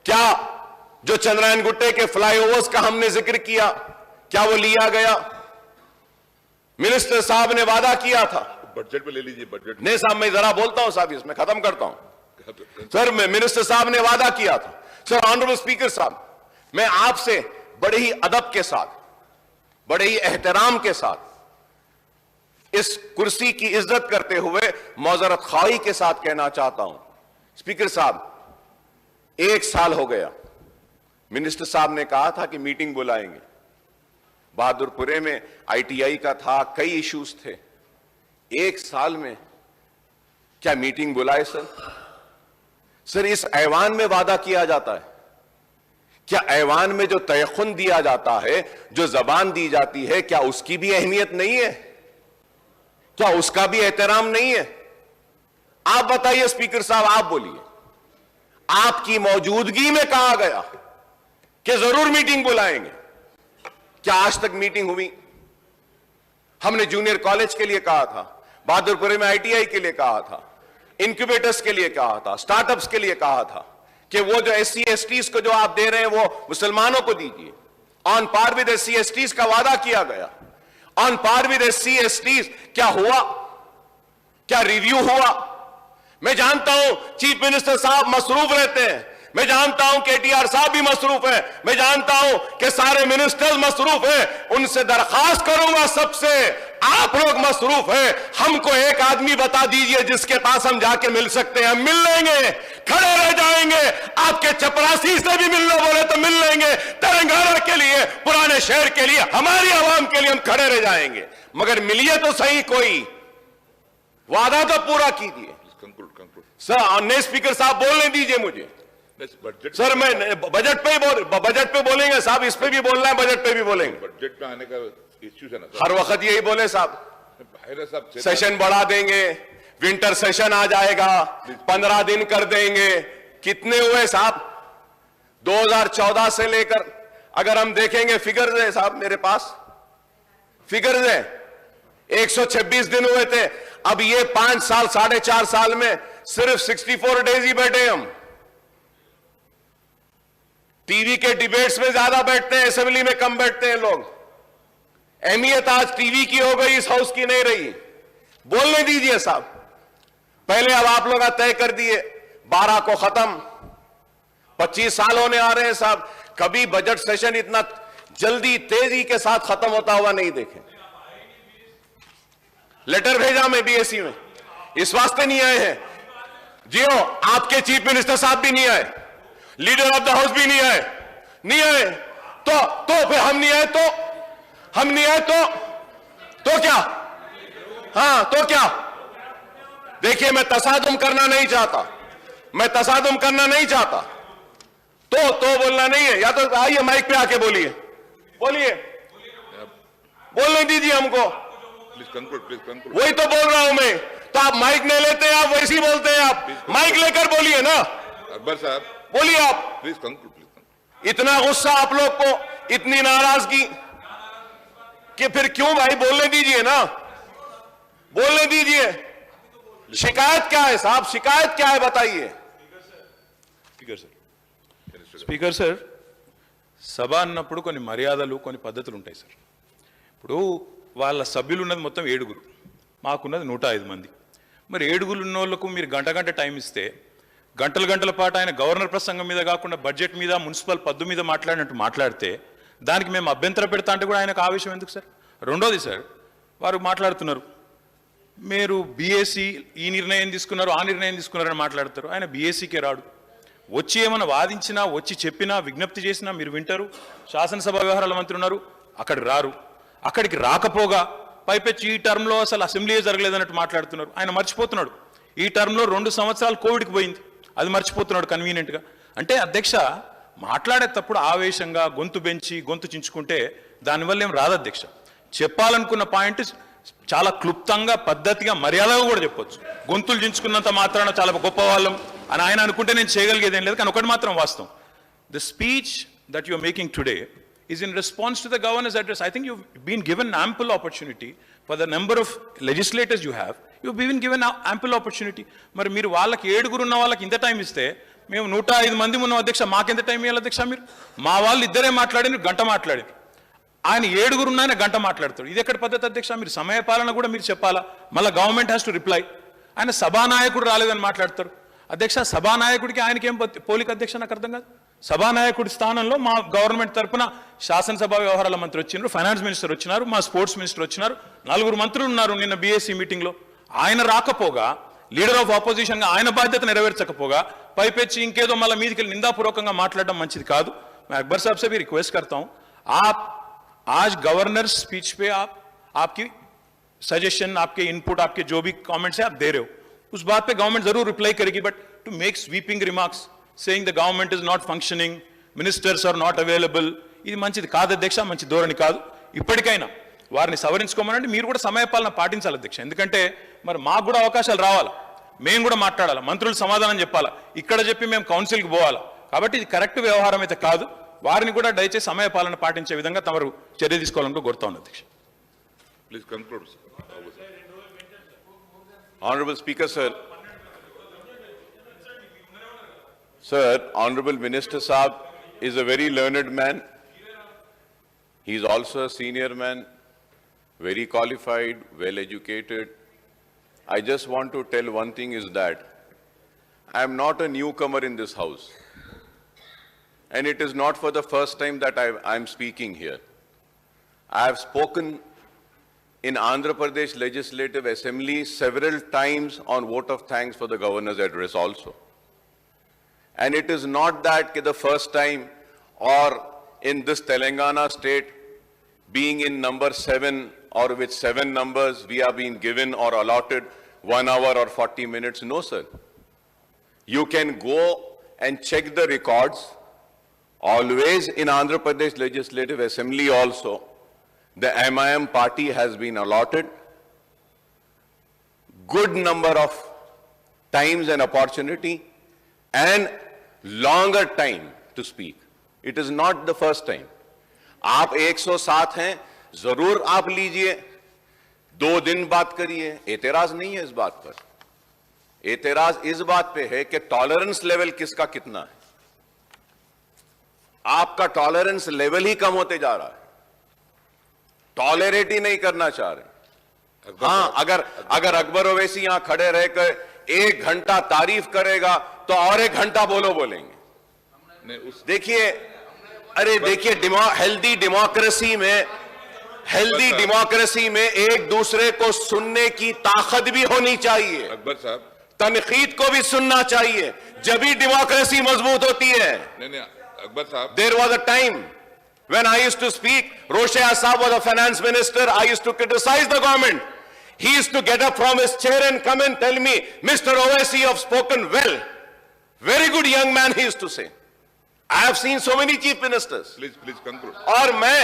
क्या जो चंद्रायन गुट्टे के फ्लाईओवर्स का हमने जिक्र किया, क्या वो लिया गया? मिनिस्टर साहब ने वादा किया था, बजट पे ले लीजिए, बजट नहीं साहब मैं जरा बोलता हूं साहब, इसमें खत्म करता हूं। सर मिनिस्टर साहब ने वादा किया था। सर ऑनरेबल स्पीकर साहब, मैं आपसे बड़े ही अदब के साथ, बड़े ही एहतराम के साथ, इस कुर्सी की इज्जत करते हुए मौजरत खाई के साथ कहना चाहता हूं, स्पीकर साहब 1 साल हो गया, मिनिस्टर साहब ने कहा था कि मीटिंग बुलाएंगे, बहादुरपुरे में आईटीआई का था, कई इश्यूज थे। 1 साल में क्या मीटिंग बुलाए सर? सर इस ऐवान में वादा किया जाता है, क्या ऐवान में जो तयखुन दिया जाता है, जो जबान दी जाती है, क्या उसकी भी अहमियत नहीं है? क्या उसका भी एहतराम नहीं है? आप बताइए स्पीकर साहब, आप बोलिए, आपकी मौजूदगी में कहा गया कि जरूर मीटिंग बुलाएंगे, क्या आज तक मीटिंग हुई? हमने जूनियर कॉलेज के लिए कहा था, बहादुरपुर में आईटीआई के लिए कहा था, इंक्यूबेटर्स के लिए कहा था, स्टार्टअप्स के लिए कहा था कि वो जो एससी एसटीज को जो आप दे रहे हैं वो मुसलमानों को दीजिए। On par with SC STs का वादा किया गया, on par with SC STs क्या हुआ? क्या रिव्यू हुआ? मैं जानता हूं चीफ मिनिस्टर साहब मसरूफ रहते हैं, मैं जानता हूं केटीआर साहब भी मसरूफ है, मैं जानता हूं कि सारे मिनिस्टर्स मसरूफ हैं। उनसे दरखास्त करूंगा सबसे, आप लोग मसरूफ हैं, हमको एक आदमी बता दीजिए जिसके पास हम जाके मिल सकते हैं, हम मिल लेंगे, खड़े रह जाएंगे। आपके चपरासी से भी मिलना बोले तो मिल लेंगे, तेलंगाना के लिए, पुराने शहर के लिए, हमारी आवाम के लिए हम खड़े रह जाएंगे। मगर मिलिए तो सही, कोई वादा तो पूरा कीजिए। सर नए स्पीकर साहब बोलने दीजिए मुझे। सर मैं बजट पे बोलेंगे साहब, इस पे भी बोलना है, बजट पे भी बोलेंगे। बजट में आने का इश्यू है ना, हर वक्त यही बोले साहब, सेशन बढ़ा देंगे, विंटर सेशन आ जाएगा, 15 दिन कर देंगे, कितने हुए साहब? 2014 से लेकर अगर हम देखेंगे, फिगर्स है साहब मेरे पास, फिगर्स है, 126 दिन हुए थे। अब ये 5 साल 4.5 साल में सिर्फ 64 डेज ही बैठे हम। टीवी के डिबेट्स में ज्यादा बैठते हैं, असेंबली में कम बैठते हैं लोग। अहमियत आज टीवी की हो गई, इस हाउस की नहीं रही। बोलने दीजिए साहब। पहले अब आप लोग तय कर दिए 12 को खत्म, 25 साल होने आ रहे हैं साहब। कभी बजट सेशन इतना जल्दी तेजी के साथ खत्म होता हुआ नहीं देखे। लेटर भेजा मैं बीएससी में, इस वास्ते नहीं आए हैं जियो, आपके चीफ मिनिस्टर साहब भी नहीं आए, लीडर ऑफ द हाउस भी नहीं आए, नहीं आए तो फिर हम नहीं आए तो हम नहीं आए तो क्या? हाँ तो क्या? देखिए मैं तसादुम करना नहीं चाहता, मैं तसादुम करना नहीं चाहता, तो बोलना नहीं है। या तो आइए माइक पे आके बोलिए, बोलिए, बोलने दीजिए हमको। Please conclude. वही तो बोल रहा हूं मैं। तो आप माइक नहीं लेते, आप वैसे ही बोलते हैं। आप माइक लेकर बोलिए ना, अकबर साहब बोलिए आप। Please conclude. इतना गुस्सा आप लोग को, इतनी नाराजगी कि फिर क्यों भाई? बोलने दीजिए ना, बोलने दीजिए। शिकायत क्या है साहब? शिकायत क्या है बताइए। స్పీకర్ సార్, సభ అన్నప్పుడు కొన్ని మర్యాదలు కొన్ని పద్ధతులు ఉంటాయి సార్. ఇప్పుడు వాళ్ళ సభ్యులు ఉన్నది మొత్తం 7, మాకున్నది 105 మంది. మరి 7 ఉన్న వాళ్ళకు మీరు గంట టైం ఇస్తే గంటల పాటు ఆయన గవర్నర్ ప్రసంగం మీద కాకుండా బడ్జెట్ మీద మున్సిపల్ పద్దు మీద మాట్లాడినట్టు మాట్లాడితే దానికి మేము అభ్యంతరం పెడతా అంటే కూడా ఆయనకు ఆవేశం ఎందుకు సార్? రెండోది సార్, వారు మాట్లాడుతున్నారు మీరు బీఏసీ ఈ నిర్ణయం తీసుకున్నారు ఆ నిర్ణయం తీసుకున్నారని మాట్లాడతారు. ఆయన బీఏసీకే రాడు. వచ్చి ఏమైనా వాదించినా, వచ్చి చెప్పినా, విజ్ఞప్తి చేసినా మీరు వింటారు. శాసనసభ వ్యవహారాల మంత్రి ఉన్నారు, అక్కడికి రారు. అక్కడికి రాకపోగా పైపెచ్చి ఈ టర్మ్లో అసలు అసెంబ్లీయే జరగలేదన్నట్టు మాట్లాడుతున్నారు. ఆయన మర్చిపోతున్నాడు ఈ టర్మ్లో 2 సంవత్సరాలు కోవిడ్కి పోయింది, అది మర్చిపోతున్నాడు కన్వీనియంట్గా. అంటే అధ్యక్ష మాట్లాడేటప్పుడు ఆవేశంగా గొంతు బెంచి గొంతు చించుకుంటే దానివల్ల ఏం రాదు అధ్యక్ష. చెప్పాలనుకున్న పాయింట్ చాలా క్లుప్తంగా పద్ధతిగా మర్యాదగా కూడా చెప్పొచ్చు. గొంతులు చించుకున్నంత మాత్రాన చాలా గొప్ప వాళ్ళం అని ఆయన అనుకుంటే నేను చేయగలిగేదేం లేదు. కానీ ఒకటి మాత్రం వాస్తవం, the speech that you are making today is in response to the governor's address. I think you've been given ample opportunity for the number of legislators you have. You've been given ample opportunity. మరి మీరు వాళ్ళకి 7 ఉన్న వాళ్ళకి ఇంత time ఇస్తే మేము 105 మంది ఉన్న అధ్యక్ష మాకెంత టైం ఇవ్వాలి అధ్యక్ష? మీరు మా వాళ్ళు ఇద్దరే మాట్లాడారు, గంట మాట్లాడారు. ఆయన 7 ఉన్న ఆయన గంట మాట్లాడతాడు. ఇది ఎక్కడ పద్ధతి అధ్యక్ష? మీరు సమయ పాలన కూడా మీరు చెప్పాలా. మళ్ళీ గవర్నమెంట్ హ్యాస్ టు రిప్లై. ఆయన సభానాయకుడు రాలేదని మాట్లాడతారు అధ్యక్ష. సభానాయకుడికి ఆయనకి ఏం పోలిక అధ్యక్ష? నాకు అర్థం కాదు. సభానాయకుడి స్థానంలో మా గవర్నమెంట్ తరఫున శాసనసభ వ్యవహారాల మంత్రి వచ్చినారు, ఫైనాన్స్ మినిస్టర్ వచ్చినారు, మా స్పోర్ట్స్ మినిస్టర్ వచ్చినారు, 4 మంత్రులు ఉన్నారు నిన్న బీఎస్సీ మీటింగ్లో. ఆయన రాకపోగా, లీడర్ ఆఫ్ ఆపోజిషన్గా ఆయన బాధ్యత నెరవేర్చకపోగా పైపెచ్చి ఇంకేదో మళ్ళీ మీదికి వెళ్ళి నిందాపూర్వకంగా మాట్లాడడం మంచిది కాదు. मैं अकबर साहब से भी रिक्वेस्ट करता हूं, आप आज गवर्नर स्पीच पे आपकी सजेशन, आपके इनपुट, आपके जो भी कमेंट्स है आप दे रहे हो, उस बात पे गवर्नमेंट जरूर रिप्लाई करेगी. But to make sweeping remarks saying the government is not functioning, ministers are not available, ఇది మంచిది కాదు అధ్యక్ష, మంచి ధోరణి కాదు. ఇప్పటికైనా వారిని సవరించుకోమనండి. మీరు కూడా సమయపాలన పాటించాలి అధ్యక్ష. ఎందుకంటే మరి మాకు కూడా అవకాశాలు రావాలి, మేము కూడా మాట్లాడాలి, మంత్రులు సమాధానం చెప్పాలి, ఇక్కడ చెప్పి మేము కౌన్సిల్కి పోవాలి. కాబట్టి ఇది కరెక్ట్ వ్యవహారం అయితే కాదు. వారిని కూడా దయచేసి సమయపాలన పాటించే విధంగా తమరు చర్య తీసుకోవాలని కోరుతా ఉన్నాను అధ్యక్ష. Please conclude. Honorable Speaker, sir. Sir, Honorable Minister Saab is a very learned man. He is also a senior man, very qualified, well educated. I just want to tell one thing is that I am not a newcomer in this house. And it is not for the first time that I am speaking here. I have spoken in Andhra Pradesh Legislative Assembly several times on vote of thanks for the governor's address also. And it is not that the first time or in this Telangana state being in number 7 or with 7 numbers we are being given or allotted 1 hour or 40 minutes. No, sir. You can go and check the records. Always in Andhra Pradesh Legislative Assembly also, the MIM party has been allotted good number of times and opportunity, and longer time to speak. It is not the first time. आप 107 हैं, जरूर आप लीजिए, 2 दिन बात करिए, एतराज नहीं है इस बात पर। एतराज इस बात पे है कि टॉलरेंस लेवल किसका कितना है। आपका टॉलरेंस लेवल ही कम होते जा रहा है, टॉलरेट ही नहीं करना चाह रहे। हाँ, अगर अकबर ओवैसी यहां खड़े रहकर 1 घंटा तारीफ करेगा तो और 1 घंटा बोलेंगे। देखिए, अरे देखिए, हेल्दी डेमोक्रेसी में एक दूसरे को सुनने की ताकत भी होनी चाहिए। अकबर साहब, तनकीद को भी सुनना चाहिए, जब भी डेमोक्रेसी मजबूत होती है। नहीं, अकबर साहब, There was a time when I used to speak, Roshaya Saab was a finance minister, I used to criticize the government. He used to get up from his chair and come and tell me, Mr. Owaisi, you have spoken well. Very good young man, he used to say. I have seen so many chief ministers. Please conclude. और मैं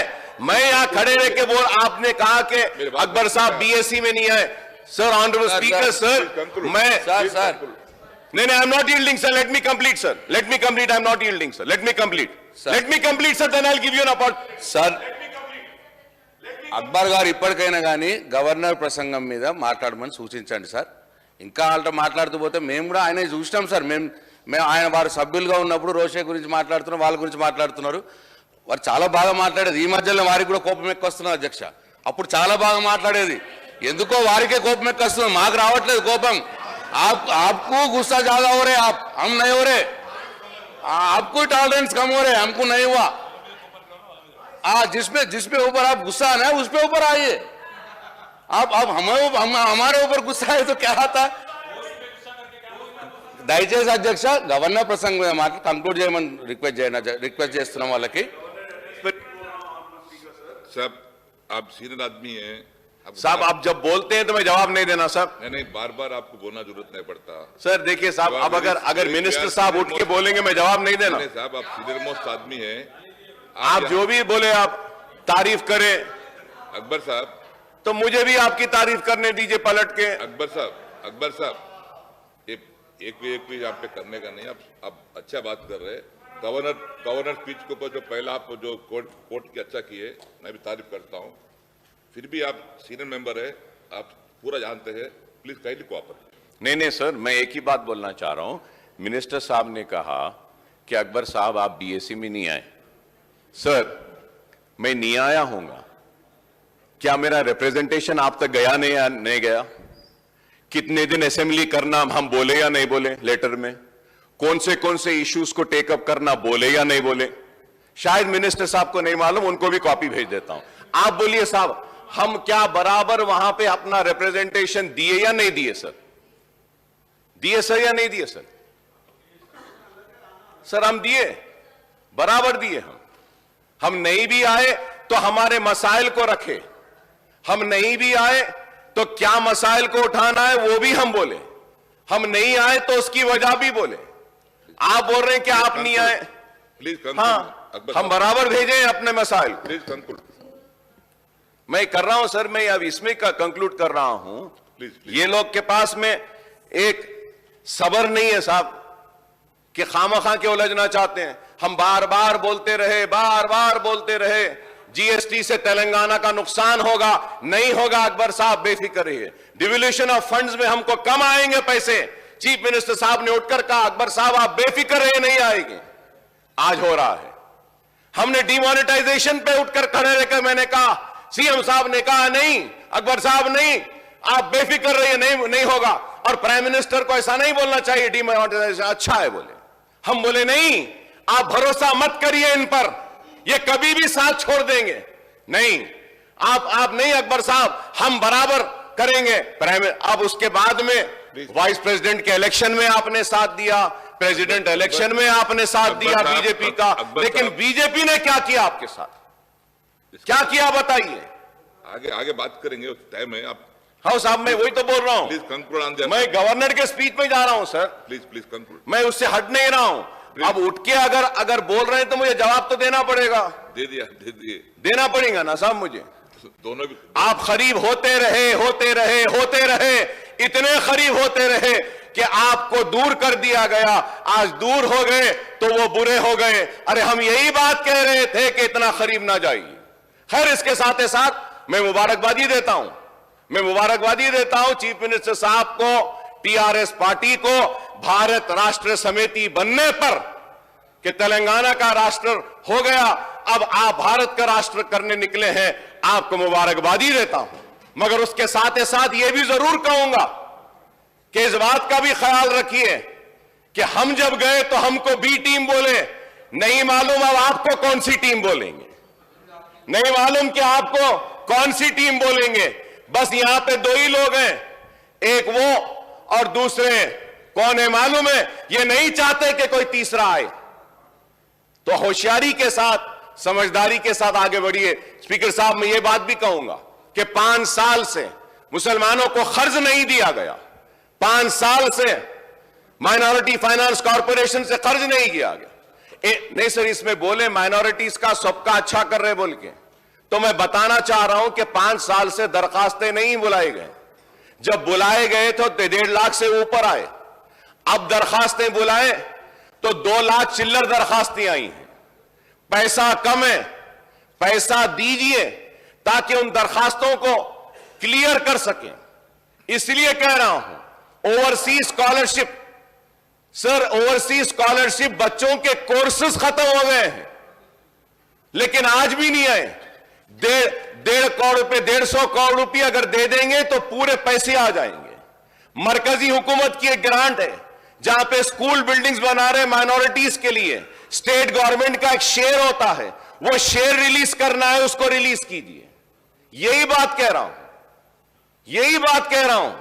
यहां खड़े रह के बोल, आपने कहा कि अकबर साहब बीएससी में नहीं आए। सर, ऑनरेबल स्पीकर सर, मैं सर नहीं, I am not yielding, sir. Let me complete, sir. Let me complete. I am not yielding, sir. Let me complete. Sir. Let me complete, sir. Then I'll give you an opportunity. Sir Akbar గారు ఇప్పటికైనా కానీ governor ప్రసంగం మీద మాట్లాడమని సూచించండి sir. ఇంకా వాళ్ళతో మాట్లాడుతూ పోతే మేము కూడా ఆయన చూసినాం సార్. మేము ఆయన వారు సభ్యులుగా ఉన్నప్పుడు రోషే గురించి మాట్లాడుతున్నాం, వాళ్ళ గురించి మాట్లాడుతున్నారు. వారు చాలా బాగా మాట్లాడేది. ఈ మధ్యలో వారికి కూడా కోపం ఎక్కువ వస్తున్నారు అధ్యక్ష. అప్పుడు చాలా బాగా మాట్లాడేది. ఎందుకో వారికే కోపం ఎక్కువ వస్తుంది, మాకు రావట్లేదు కోపం. आपको गुस्सा ज्यादा हो रहे, हम नहीं हो रहे. आपको टॉलरेंस कम हो रहे, हमको नहीं हुआ. जिसपे ऊपर आप गुस्सा आना है उस पे ऊपर आइए. आप हमारे ऊपर गुस्सा है तो क्या आता. దయచేసి అధ్యక్ష గవర్నర్ ప్రసంగం మీద మాట కంక్లూడ్ చేయమని రిక్వెస్ట్ చేస్తున్నాం వాళ్ళకి. साहब, आप सीनियर आदमी हैं। साहब, आप जब बोलते हैं तो मैं जवाब नहीं देना साहब। नहीं, बार आपको बोलना जरूरत नहीं पड़ता। सर देखिए साहब, अब अगर मिनिस्टर साहब उठ के बोलेंगे मैं जवाब नहीं देना। नहीं साहब, आप सीनियर मोस्ट आदमी हैं। आप जो भी बोले आप तारीफ करें, अकबर साहब, तो मुझे भी आपकी तारीफ करने दीजिए पलट के। अकबर साहब, एक भी आप पे करने का नहीं। आप अच्छा बात कर रहे हैं। गवर्नर स्पीच के ऊपर जो पहला आप जो कोर्ट की अच्छा किए, मैं भी तारीफ करता हूँ। फिर भी आप सीनियर मेंबर है, आप पूरा जानते हैं। Please kindly cooperate. नहीं सर, मैं एक ही बात बोलना चाह रहा हूं। मिनिस्टर साहब ने कहा कि अकबर साहब आप बीएससी में नहीं आए। सर, मैं नहीं आया हूंगा, क्या मेरा रिप्रेजेंटेशन आप तक गया नहीं गया? कितने दिन असेंबली करना हम बोले या नहीं बोले लेटर में? कौन से इश्यूज को टेकअप करना बोले या नहीं बोले? शायद मिनिस्टर साहब को नहीं मालूम, उनको भी कॉपी भेज देता हूं। आप बोलिए साहब, हम क्या बराबर वहां पे अपना रिप्रेजेंटेशन दिए या नहीं दिए सर? दिए सर या नहीं दिए सर? सर हम दिए, बराबर दिए। हम नहीं भी आए तो हमारे मसाइल को रखे। हम नहीं भी आए तो क्या मसाइल को उठाना है वो भी हम बोले। हम नहीं आए तो उसकी वजह भी बोले। आप बोल रहे हैं कि आप नहीं आए। प्लीज, हाँ, हम बराबर भेजे अपने मसाइल। Please conclude. मैं कर रहा हूं सर, मैं अब इसमें का कंक्लूड कर रहा हूं। प्लीज। ये लोग के पास में एक सबर नहीं है साहब कि खामखा के उलझना चाहते हैं। हम बार बार बोलते रहे जीएसटी से तेलंगाना का नुकसान होगा, नहीं होगा। अकबर साहब बेफिक्र रहिए, डिवोल्यूशन ऑफ फंड्स में हमको कम आएंगे पैसे। चीफ मिनिस्टर साहब ने उठकर कहा अकबर साहब आप बेफिक्र रहिए, नहीं आएंगे। आज हो रहा है। हमने डिमोनेटाइजेशन पे उठकर खड़े रहकर मैंने कहा, सीएम साहब ने कहा नहीं अकबर साहब नहीं, आप बेफिक्र रहिए, नहीं होगा। और प्राइम मिनिस्टर को ऐसा नहीं बोलना चाहिए डिमोनेटाइजेशन अच्छा है बोले। हम बोले नहीं, आप भरोसा मत करिए इन पर, ये कभी भी साथ छोड़ देंगे। नहीं, आप नहीं अकबर साहब, हम बराबर करेंगे। अब उसके बाद में वाइस प्रेसिडेंट के इलेक्शन में आपने साथ दिया, प्रेसिडेंट इलेक्शन में आपने साथ दिया बीजेपी का, लेकिन बीजेपी ने क्या किया आपके साथ? क्या किया बताइए। आगे बात करेंगे, टाइम है। आप हाँ साहब, मैं वही तो बोल रहा हूं। Please conclude on that. मैं गवर्नर के स्पीच में जा रहा हूं सर। Please conclude. मैं उससे हट नहीं रहा हूं। अब उठ के अगर बोल रहे हैं तो मुझे जवाब तो देना पड़ेगा। दे दिए। देना पड़ेगा ना साहब मुझे। दोनों भी। आप करीब होते रहे, इतने करीब होते रहे कि आपको दूर कर दिया गया, आज दूर हो गए तो वो बुरे हो गए। अरे हम यही बात कह रहे थे कि इतना करीब ना जाइए। खैर, इसके साथ साथ मैं मुबारकबादी देता हूं चीफ मिनिस्टर साहब को, टीआरएस पार्टी को भारत राष्ट्र समिति बनने पर कि तेलंगाना का राष्ट्र हो गया, अब आप भारत का राष्ट्र करने निकले हैं, आपको मुबारकबादी देता हूं। मगर उसके साथ यह भी जरूर कहूंगा कि इस बात का भी ख्याल रखिए कि हम जब गए तो हमको बी टीम बोले, नहीं मालूम अब आपको कौन सी टीम बोलेंगे, नहीं मालूम कि आपको कौन सी टीम बोलेंगे। बस यहां पे दो ही लोग हैं, एक वो और दूसरे कौन है मालूम है, ये नहीं चाहते कि कोई तीसरा आए। तो होशियारी के साथ, समझदारी के साथ आगे बढ़िए। स्पीकर साहब, मैं ये बात भी कहूंगा कि 5 साल से मुसलमानों को कर्ज नहीं दिया गया, 5 साल से माइनॉरिटी फाइनेंस कॉर्पोरेशन से कर्ज नहीं किया गया। नहीं सर, इसमें बोले माइनॉरिटीज का सबका अच्छा कर रहे बोल के, तो मैं बताना चाह रहा हूं कि 5 साल से दरखास्तें नहीं बुलाए गए। जब बुलाए गए तो 1.5 लाख से ऊपर आए, अब दरखास्तें बुलाए तो 2 लाख चिल्लर दरखास्तें आई हैं। पैसा कम है, पैसा दीजिए ताकि उन दरखास्तों को क्लियर कर सकें। इसलिए कह रहा हूं overseas scholarship, sir overseas scholarship बच्चों के कोर्सेज खत्म हो गए हैं लेकिन आज भी नहीं आए। 1.5 करोड़ रुपए, 150 करोड़ रुपए अगर दे देंगे तो पूरे पैसे आ जाएंगे। मरकजी हुकूमत की एक ग्रांट है जहां पे स्कूल बिल्डिंग्स बना रहे माइनॉरिटीज के लिए, स्टेट गवर्नमेंट का एक शेयर होता है, वो शेयर रिलीज करना है, उसको रिलीज कीजिए। यही बात कह रहा हूं।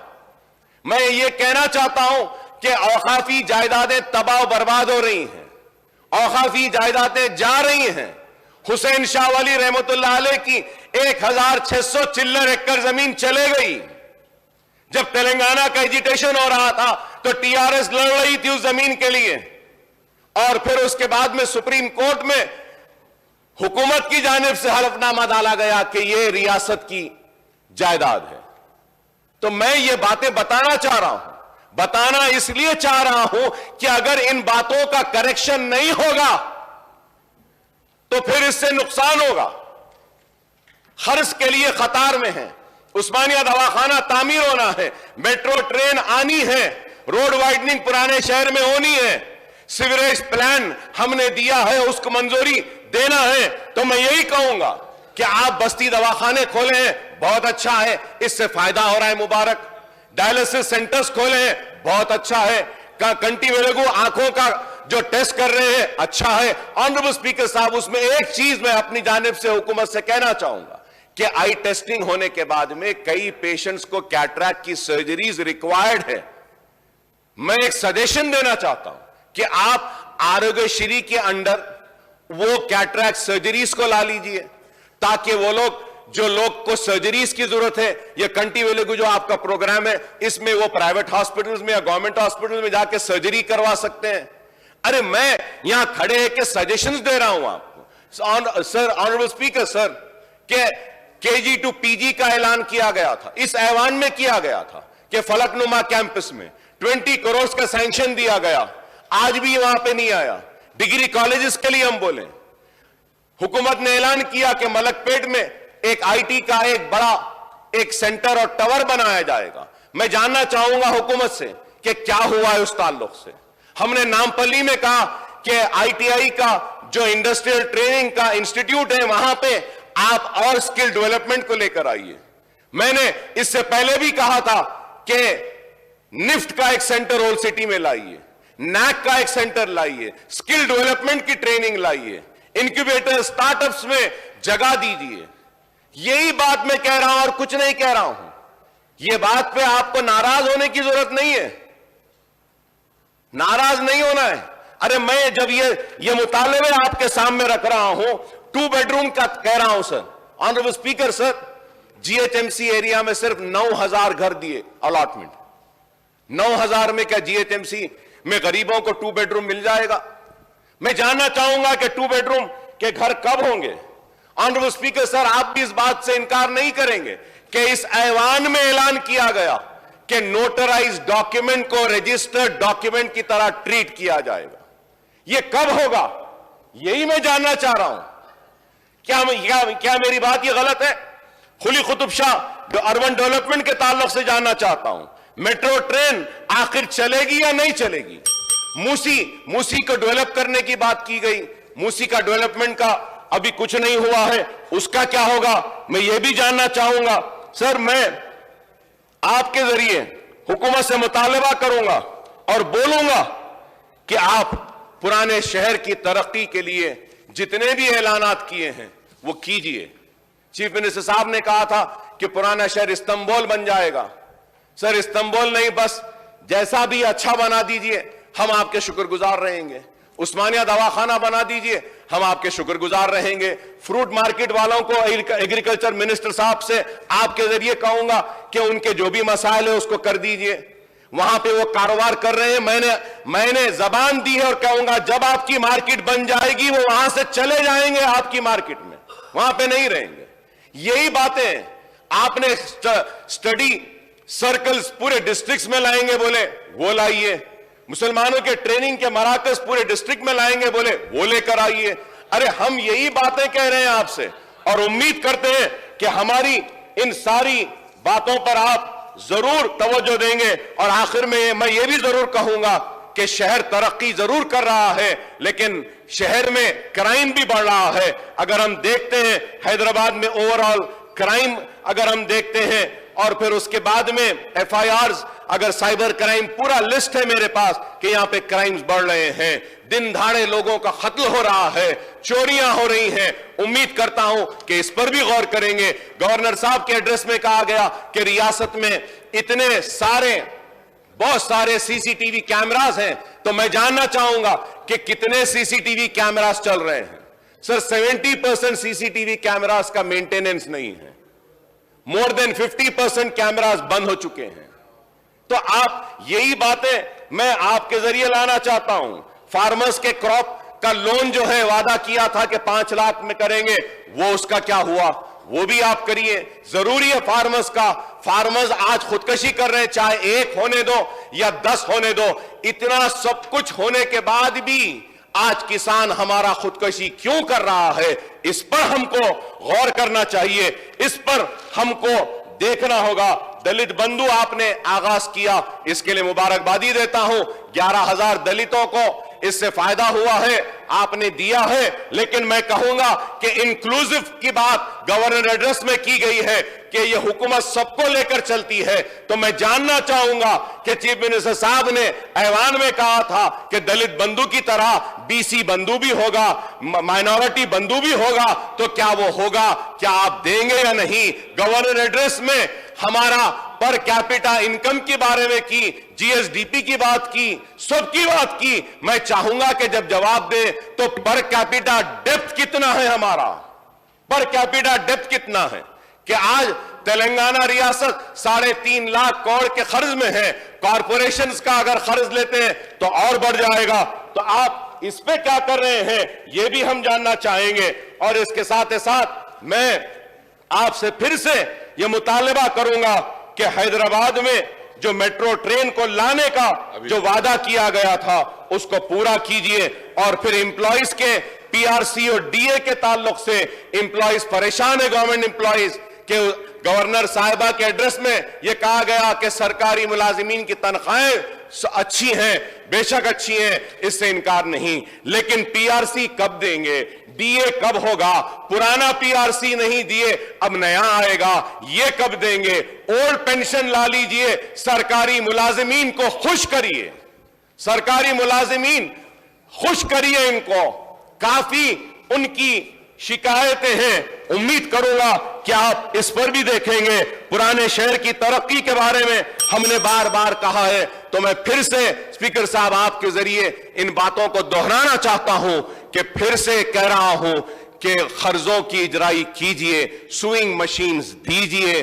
मैं ये कहना चाहता हूं कि औकाफी जायदादें तबाह बर्बाद हो रही हैं, औकाफी जायदादें जा रही हैं। हुसैन शाह वली रहमतुल्लाह अलैह की 1600 चिल्लर एकड़ जमीन चले गई। जब तेलंगाना का एजिटेशन हो रहा था तो टीआरएस लड़ रही थी उस जमीन के लिए, और फिर उसके बाद में सुप्रीम कोर्ट में हुकूमत की जानिब से हलफनामा डाला गया कि यह रियासत की जायदाद है। तो मैं ये बातें बताना चाह रहा हूं, बताना इसलिए चाह रहा हूं कि अगर इन बातों का करेक्शन नहीं होगा तो फिर इससे नुकसान होगा। खर्च के लिए कतार में है, उस्मानिया दवाखाना तामीर होना है, मेट्रो ट्रेन आनी है, रोड वाइडनिंग पुराने शहर में होनी है, सीवरेज प्लान हमने दिया है, उसको मंजूरी देना है। तो मैं यही कहूंगा कि आप बस्ती दवाखाने खोले हैं, बहुत अच्छा है, इससे फायदा हो रहा है, मुबारक। डायलिसिस सेंटर्स खोले हैं, बहुत अच्छा है। कंटी वेलुगु आंखों का जो टेस्ट कर रहे हैं, अच्छा है। ऑनरेबल स्पीकर साहब, उसमें एक चीज मैं अपनी जानिब से हुकूमत से कहना चाहूंगा कि आई टेस्टिंग होने के बाद में कई पेशेंट्स को कैटरैक्ट की सर्जरीज रिक्वायर्ड है। मैं एक सजेशन देना चाहता हूं कि आप आरोग्यश्री के अंडर वो कैटरैक्ट सर्जरीज को ला लीजिए, ताकि वो लोग जो लोग को सर्जरीज की जरूरत है, ये कंटी वेलुगु जो आपका प्रोग्राम है, इसमें वो प्राइवेट हॉस्पिटल्स में या गवर्नमेंट हॉस्पिटल में जाके सर्जरी करवा सकते हैं। अरे मैं यहां खड़े होकर सजेशंस दे रहा हूं आपको। सर, ऑनरेबल स्पीकर सर, के केजी टू पीजी का ऐलान किया गया था, इस ऐवान में किया गया था कि फलकनुमा कैंपस में 20 करोड़ का सैंक्शन दिया गया, आज भी वहां पे नहीं आया। डिग्री कॉलेजेस के लिए हम बोले, हुकूमत ने ऐलान किया कि मलकपेट में एक आईटी का एक बड़ा एक सेंटर और टावर बनाया जाएगा। मैं जानना चाहूंगा हुकूमत से कि क्या हुआ है उस ताल्लुक से। हमने नामपल्ली में कहा कि आईटीआई का जो इंडस्ट्रियल ट्रेनिंग का इंस्टीट्यूट है, वहां पे आप और स्किल डेवलपमेंट को लेकर आइए। मैंने इससे पहले भी कहा था कि निफ्ट का एक सेंटर ओल्ड सिटी में लाइए, नैक का एक सेंटर लाइए, स्किल डेवलपमेंट की ट्रेनिंग लाइए, इंक्यूबेटर स्टार्टअप्स में जगह दीजिए। यही बात मैं कह रहा हूं और कुछ नहीं कह रहा हूं। यह बात पे आपको नाराज होने की जरूरत नहीं है, नाराज नहीं होना है। अरे मैं जब ये मुतालबे आपके सामने रख रहा हूं, 2 बेडरूम का कह रहा हूं sir, honourable speaker sir, GHMC area में सिर्फ 9,000 घर दिए अलॉटमेंट। 9,000 में क्या जीएचएमसी में गरीबों को 2 बेडरूम मिल जाएगा? मैं जानना चाहूंगा कि 2 बेडरूम के घर कब होंगे? ऑनरेबल स्पीकर सर, आप भी इस बात से इनकार नहीं करेंगे कि इस ऐवान में ऐलान किया गया कि नोटराइज डॉक्यूमेंट को रजिस्टर्ड डॉक्यूमेंट की तरह ट्रीट किया जाएगा। यह कब होगा, यही मैं जानना चाह रहा हूं। क्या मेरी बात ये गलत है? खुली कुतुब शाह जो अर्बन डेवलपमेंट के ताल्लुक से जानना चाहता हूं, मेट्रो ट्रेन आखिर चलेगी या नहीं चलेगी? मूसी को डेवलप करने की बात की गई, मूसी का डेवलपमेंट का अभी कुछ नहीं हुआ है, उसका क्या होगा मैं ये भी जानना चाहूंगा। सर, मैं आपके जरिए हुकूमत से मुतालबा करूंगा और बोलूंगा कि आप पुराने शहर की तरक्की के लिए जितने भी ऐलानात किए हैं वो कीजिए। चीफ मिनिस्टर साहब ने कहा था कि पुराना शहर इस्तांबुल बन जाएगा। सर, इस्तांबुल नहीं, बस जैसा भी अच्छा बना दीजिए, हम आपके शुक्रगुजार रहेंगे। उस्मानिया दवाखाना बना दीजिए, हम आपके शुक्रगुजार रहेंगे। फ्रूट मार्केट वालों को, एग्रीकल्चर मिनिस्टर साहब से आपके जरिए कहूंगा कि उनके जो भी मसाइल है उसको कर दीजिए। वहां पे वो कारोबार कर रहे हैं, मैंने जबान दी है और कहूंगा जब आपकी मार्केट बन जाएगी वो वहां से चले जाएंगे आपकी मार्केट में, वहां पे नहीं रहेंगे। यही बातें आपने स्टडी सर्कल्स पूरे डिस्ट्रिक्ट्स में लाएंगे, बोले वो लाइए। मुसलमानों के ट्रेनिंग के मराकज पूरे डिस्ट्रिक्ट में लाएंगे, बोले वो लेकर आइए। अरे हम यही बातें कह रहे हैं आपसे और उम्मीद करते हैं कि हमारी इन सारी बातों पर आप जरूर तवज्जो देंगे। और आखिर में मैं ये भी जरूर कहूंगा कि शहर तरक्की जरूर कर रहा है, लेकिन शहर में क्राइम भी बढ़ रहा है। अगर हम देखते हैं हैदराबाद में ओवरऑल क्राइम अगर हम देखते हैं और फिर उसके बाद में एफआईआर्स, अगर साइबर क्राइम, पूरा लिस्ट है मेरे पास कि यहां पे क्राइम्स बढ़ रहे हैं, दिन दहाड़े लोगों का कत्ल हो रहा है, चोरियां हो रही हैं। उम्मीद करता हूं कि इस पर भी गौर करेंगे। गवर्नर साहब के एड्रेस में कहा गया कि रियासत में इतने सारे, बहुत सारे सीसीटीवी कैमरास हैं, तो मैं जानना चाहूंगा कि कितने सीसीटीवी कैमरास चल रहे हैं। सर, 70% सीसीटीवी कैमरास का मेंटेनेंस नहीं है, मोर देन 50% कैमरास बंद हो चुके हैं। तो आप यही बातें मैं आपके जरिए लाना चाहता हूं। फार्मर्स के क्रॉप का लोन जो है वादा किया था कि 5 लाख में करेंगे, वो उसका क्या हुआ, वो भी आप करिए। जरूरी है फार्मर्स का। फार्मर्स आज खुदकशी कर रहे हैं, चाहे 1 होने दो या 10 होने दो। इतना सब कुछ होने के बाद भी आज किसान हमारा खुदकशी क्यों कर रहा है, इस पर हमको गौर करना चाहिए, इस पर हमको देखना होगा। दलित बंधु आपने आगाज किया, इसके लिए मुबारकबादी देता हूं। 11,000 दलितों को इससे फायदा हुआ है, आपने दिया है। लेकिन मैं कहूंगा कि इंक्लूसिव की बात गवर्नर एड्रेस में की गई है कि यह हुकूमत सबको लेकर चलती है। तो मैं जानना चाहूंगा कि चीफ मिनिस्टर साहब ने ऐवान में कहा था कि दलित बंधु की तरह बीसी बंधु भी होगा, माइनॉरिटी बंधु भी होगा, तो क्या वो होगा, क्या आप देंगे या नहीं? गवर्नर एड्रेस में हमारा पर कैपिटा इनकम के बारे में की, जीएसडीपी की बात की, सबकी बात की। मैं चाहूंगा कि जब जवाब दे तो पर कैपिटा डेप्थ कितना है, हमारा पर कैपिटा डेप्थ कितना है? कि आज तेलंगाना रियासत 3.5 लाख करोड़ के कर्ज में है। कॉरपोरेशंस का अगर कर्ज लेते हैं तो और बढ़ जाएगा। तो आप इस पे क्या कर रहे हैं, यह भी हम जानना चाहेंगे। और इसके साथ ही साथ मैं आपसे फिर से यह मुतालबा करूंगा कि हैदराबाद में जो मेट्रो ट्रेन को लाने का जो वादा किया गया था उसको पूरा कीजिए। और फिर एम्प्लॉइज के पीआरसी और डीए के ताल्लुक से एम्प्लॉइज परेशान है, गवर्नमेंट एम्प्लॉइज के। गवर्नर साहिबा के एड्रेस में यह कहा गया कि सरकारी मुलाजिमीन की तनख्वाहें अच्छी हैं, बेशक अच्छी हैं, इससे इनकार नहीं, लेकिन पीआरसी कब देंगे, डीए कब होगा? पुराना पीआरसी नहीं दिए, अब नया आएगा, ये कब देंगे? ओल्ड पेंशन ला लीजिए, सरकारी मुलाजिमीन को खुश करिए, सरकारी मुलाजिमीन खुश करिए इनको। काफी उनकी शिकायतें हैं, उम्मीद करूंगा कि आप इस पर भी देखेंगे। पुराने शहर की तरक्की के बारे में हमने बार बार कहा है, तो मैं फिर से स्पीकर साहब आपके जरिए इन बातों को दोहराना चाहता हूं कि फिर से कह रहा हूं कि कर्जों की इजराई कीजिए, स्विंग मशीन्स दीजिए।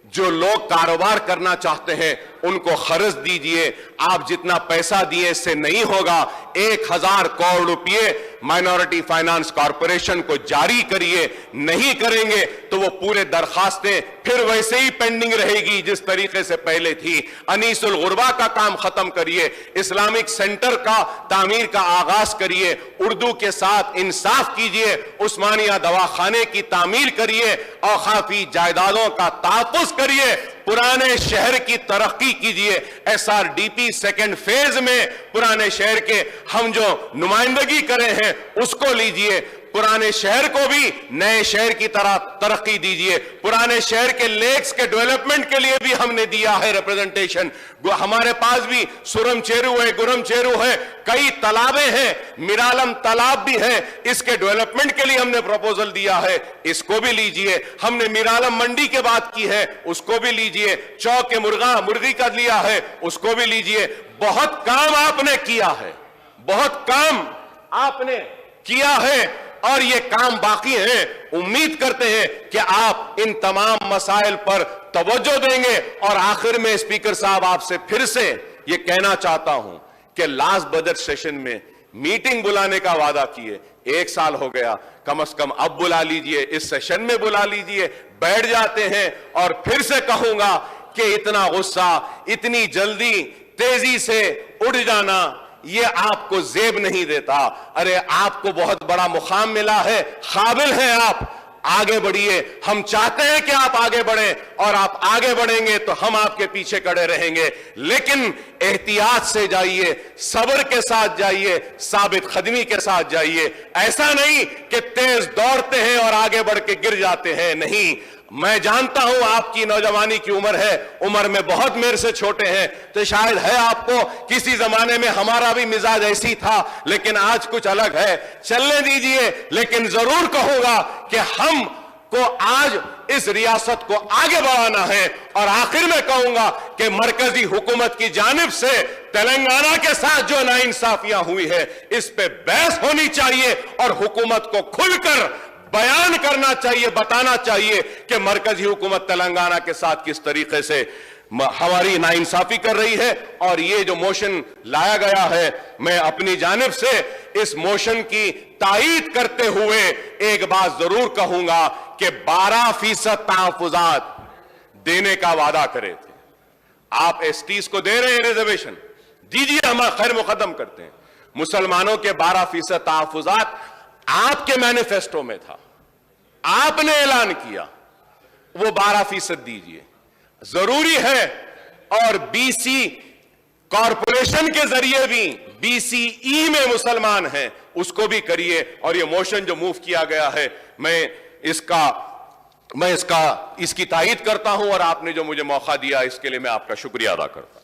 जो लोग कारोबार करना चाहते हैं उनको खर्च दीजिए। आप जितना पैसा दिए इससे नहीं होगा। 1000 करोड़ रुपए माइनॉरिटी फाइनेंस कॉरपोरेशन को जारी करिए। नहीं करेंगे तो वो पूरे दरखास्तें फिर वैसे ही पेंडिंग रहेगी जिस तरीके से पहले थी। अनीसुल गुरबा का काम खत्म करिए। इस्लामिक सेंटर का तामीर का आगाज करिए। उर्दू के साथ इंसाफ कीजिए। उस्मानिया दवाखाने की तामीर करिए। औकाफी जायदादों का तहफ्फुज करिए। पुराने शहर की तरक्की कीजिए। SRDP सेकेंड फेज में पुराने शहर के हम जो नुमाइंदगी करे हैं उसको लीजिए। पुराने शहर को भी नए शहर की तरह तरक्की दीजिए। पुराने शहर के लेक्स के डेवलपमेंट के लिए भी हमने दिया है रिप्रेजेंटेशन। हमारे पास भी सुरम चेरू है, गुरम चेरू है, कई तालाबें हैं, मिरालम तालाब भी है। इसके डेवलपमेंट के लिए हमने प्रपोजल दिया है, इसको भी लीजिए। हमने मिरालम मंडी के बात की है, उसको भी लीजिए। चौक मुर्गी का लिया है, उसको भी लीजिए। बहुत काम आपने किया है, बहुत काम आपने किया है और ये काम बाकी है। उम्मीद करते हैं कि आप इन तमाम मसाइल पर तवज्जो देंगे। और आखिर में स्पीकर साहब आपसे फिर से ये कहना चाहता हूं कि लास्ट बजट सेशन में मीटिंग बुलाने का वादा किए, 1 साल हो गया, कम से कम अब बुला लीजिए, इस सेशन में बुला लीजिए। बैठ जाते हैं और फिर से कहूंगा कि इतना गुस्सा, इतनी जल्दी तेजी से उड़ जाना ये आपको जेब नहीं देता। अरे आपको बहुत बड़ा मुकाम मिला है, काबिल हैं आप, आगे बढ़िए। हम चाहते हैं कि आप आगे बढ़ें और आप आगे बढ़ेंगे तो हम आपके पीछे खड़े रहेंगे। लेकिन एहतियात से जाइए, सब्र के साथ जाइए, साबित कदमी के साथ जाइए। ऐसा नहीं कि तेज दौड़ते हैं और आगे बढ़ के गिर जाते हैं। नहीं, मैं जानता हूं आपकी नौजवानी की उम्र है, उम्र में बहुत मेरे से छोटे हैं, तो शायद है आपको किसी जमाने में हमारा भी मिजाज ऐसी था, लेकिन आज कुछ अलग है। चलने दीजिए। लेकिन जरूर कहूंगा कि हम को आज इस रियासत को आगे बढ़ाना है। और आखिर में कहूंगा कि मरकजी हुकूमत की जानिब से तेलंगाना के साथ जो नाइंसाफियां हुई है, इस पे बहस होनी चाहिए और हुकूमत को खुलकर बयान करना चाहिए, बताना चाहिए कि मरकजी हुकूमत तेलंगाना के साथ किस तरीके से हमारी नाइंसाफी कर रही है। और ये जो मोशन लाया गया है, मैं अपनी जानिब से इस मोशन की तायीद करते हुए एक बात जरूर कहूंगा कि 12% तहफ्फुजात देने का वादा करे थे। आप एसटीज को दे रहे हैं रिजर्वेशन, दीजिए, हम खैर मुकदम करते हैं। मुसलमानों के 12% तहफ्फुजात आपके मैनिफेस्टो में था, आपने ऐलान किया, वो 12% दीजिए। जरूरी है। और बीसी कॉरपोरेशन के जरिए भी BCE में मुसलमान हैं, उसको भी करिए। और ये मोशन जो मूव किया गया है, मैं इसकी तायीद करता हूं और आपने जो मुझे मौका दिया इसके लिए मैं आपका शुक्रिया अदा करता हूं।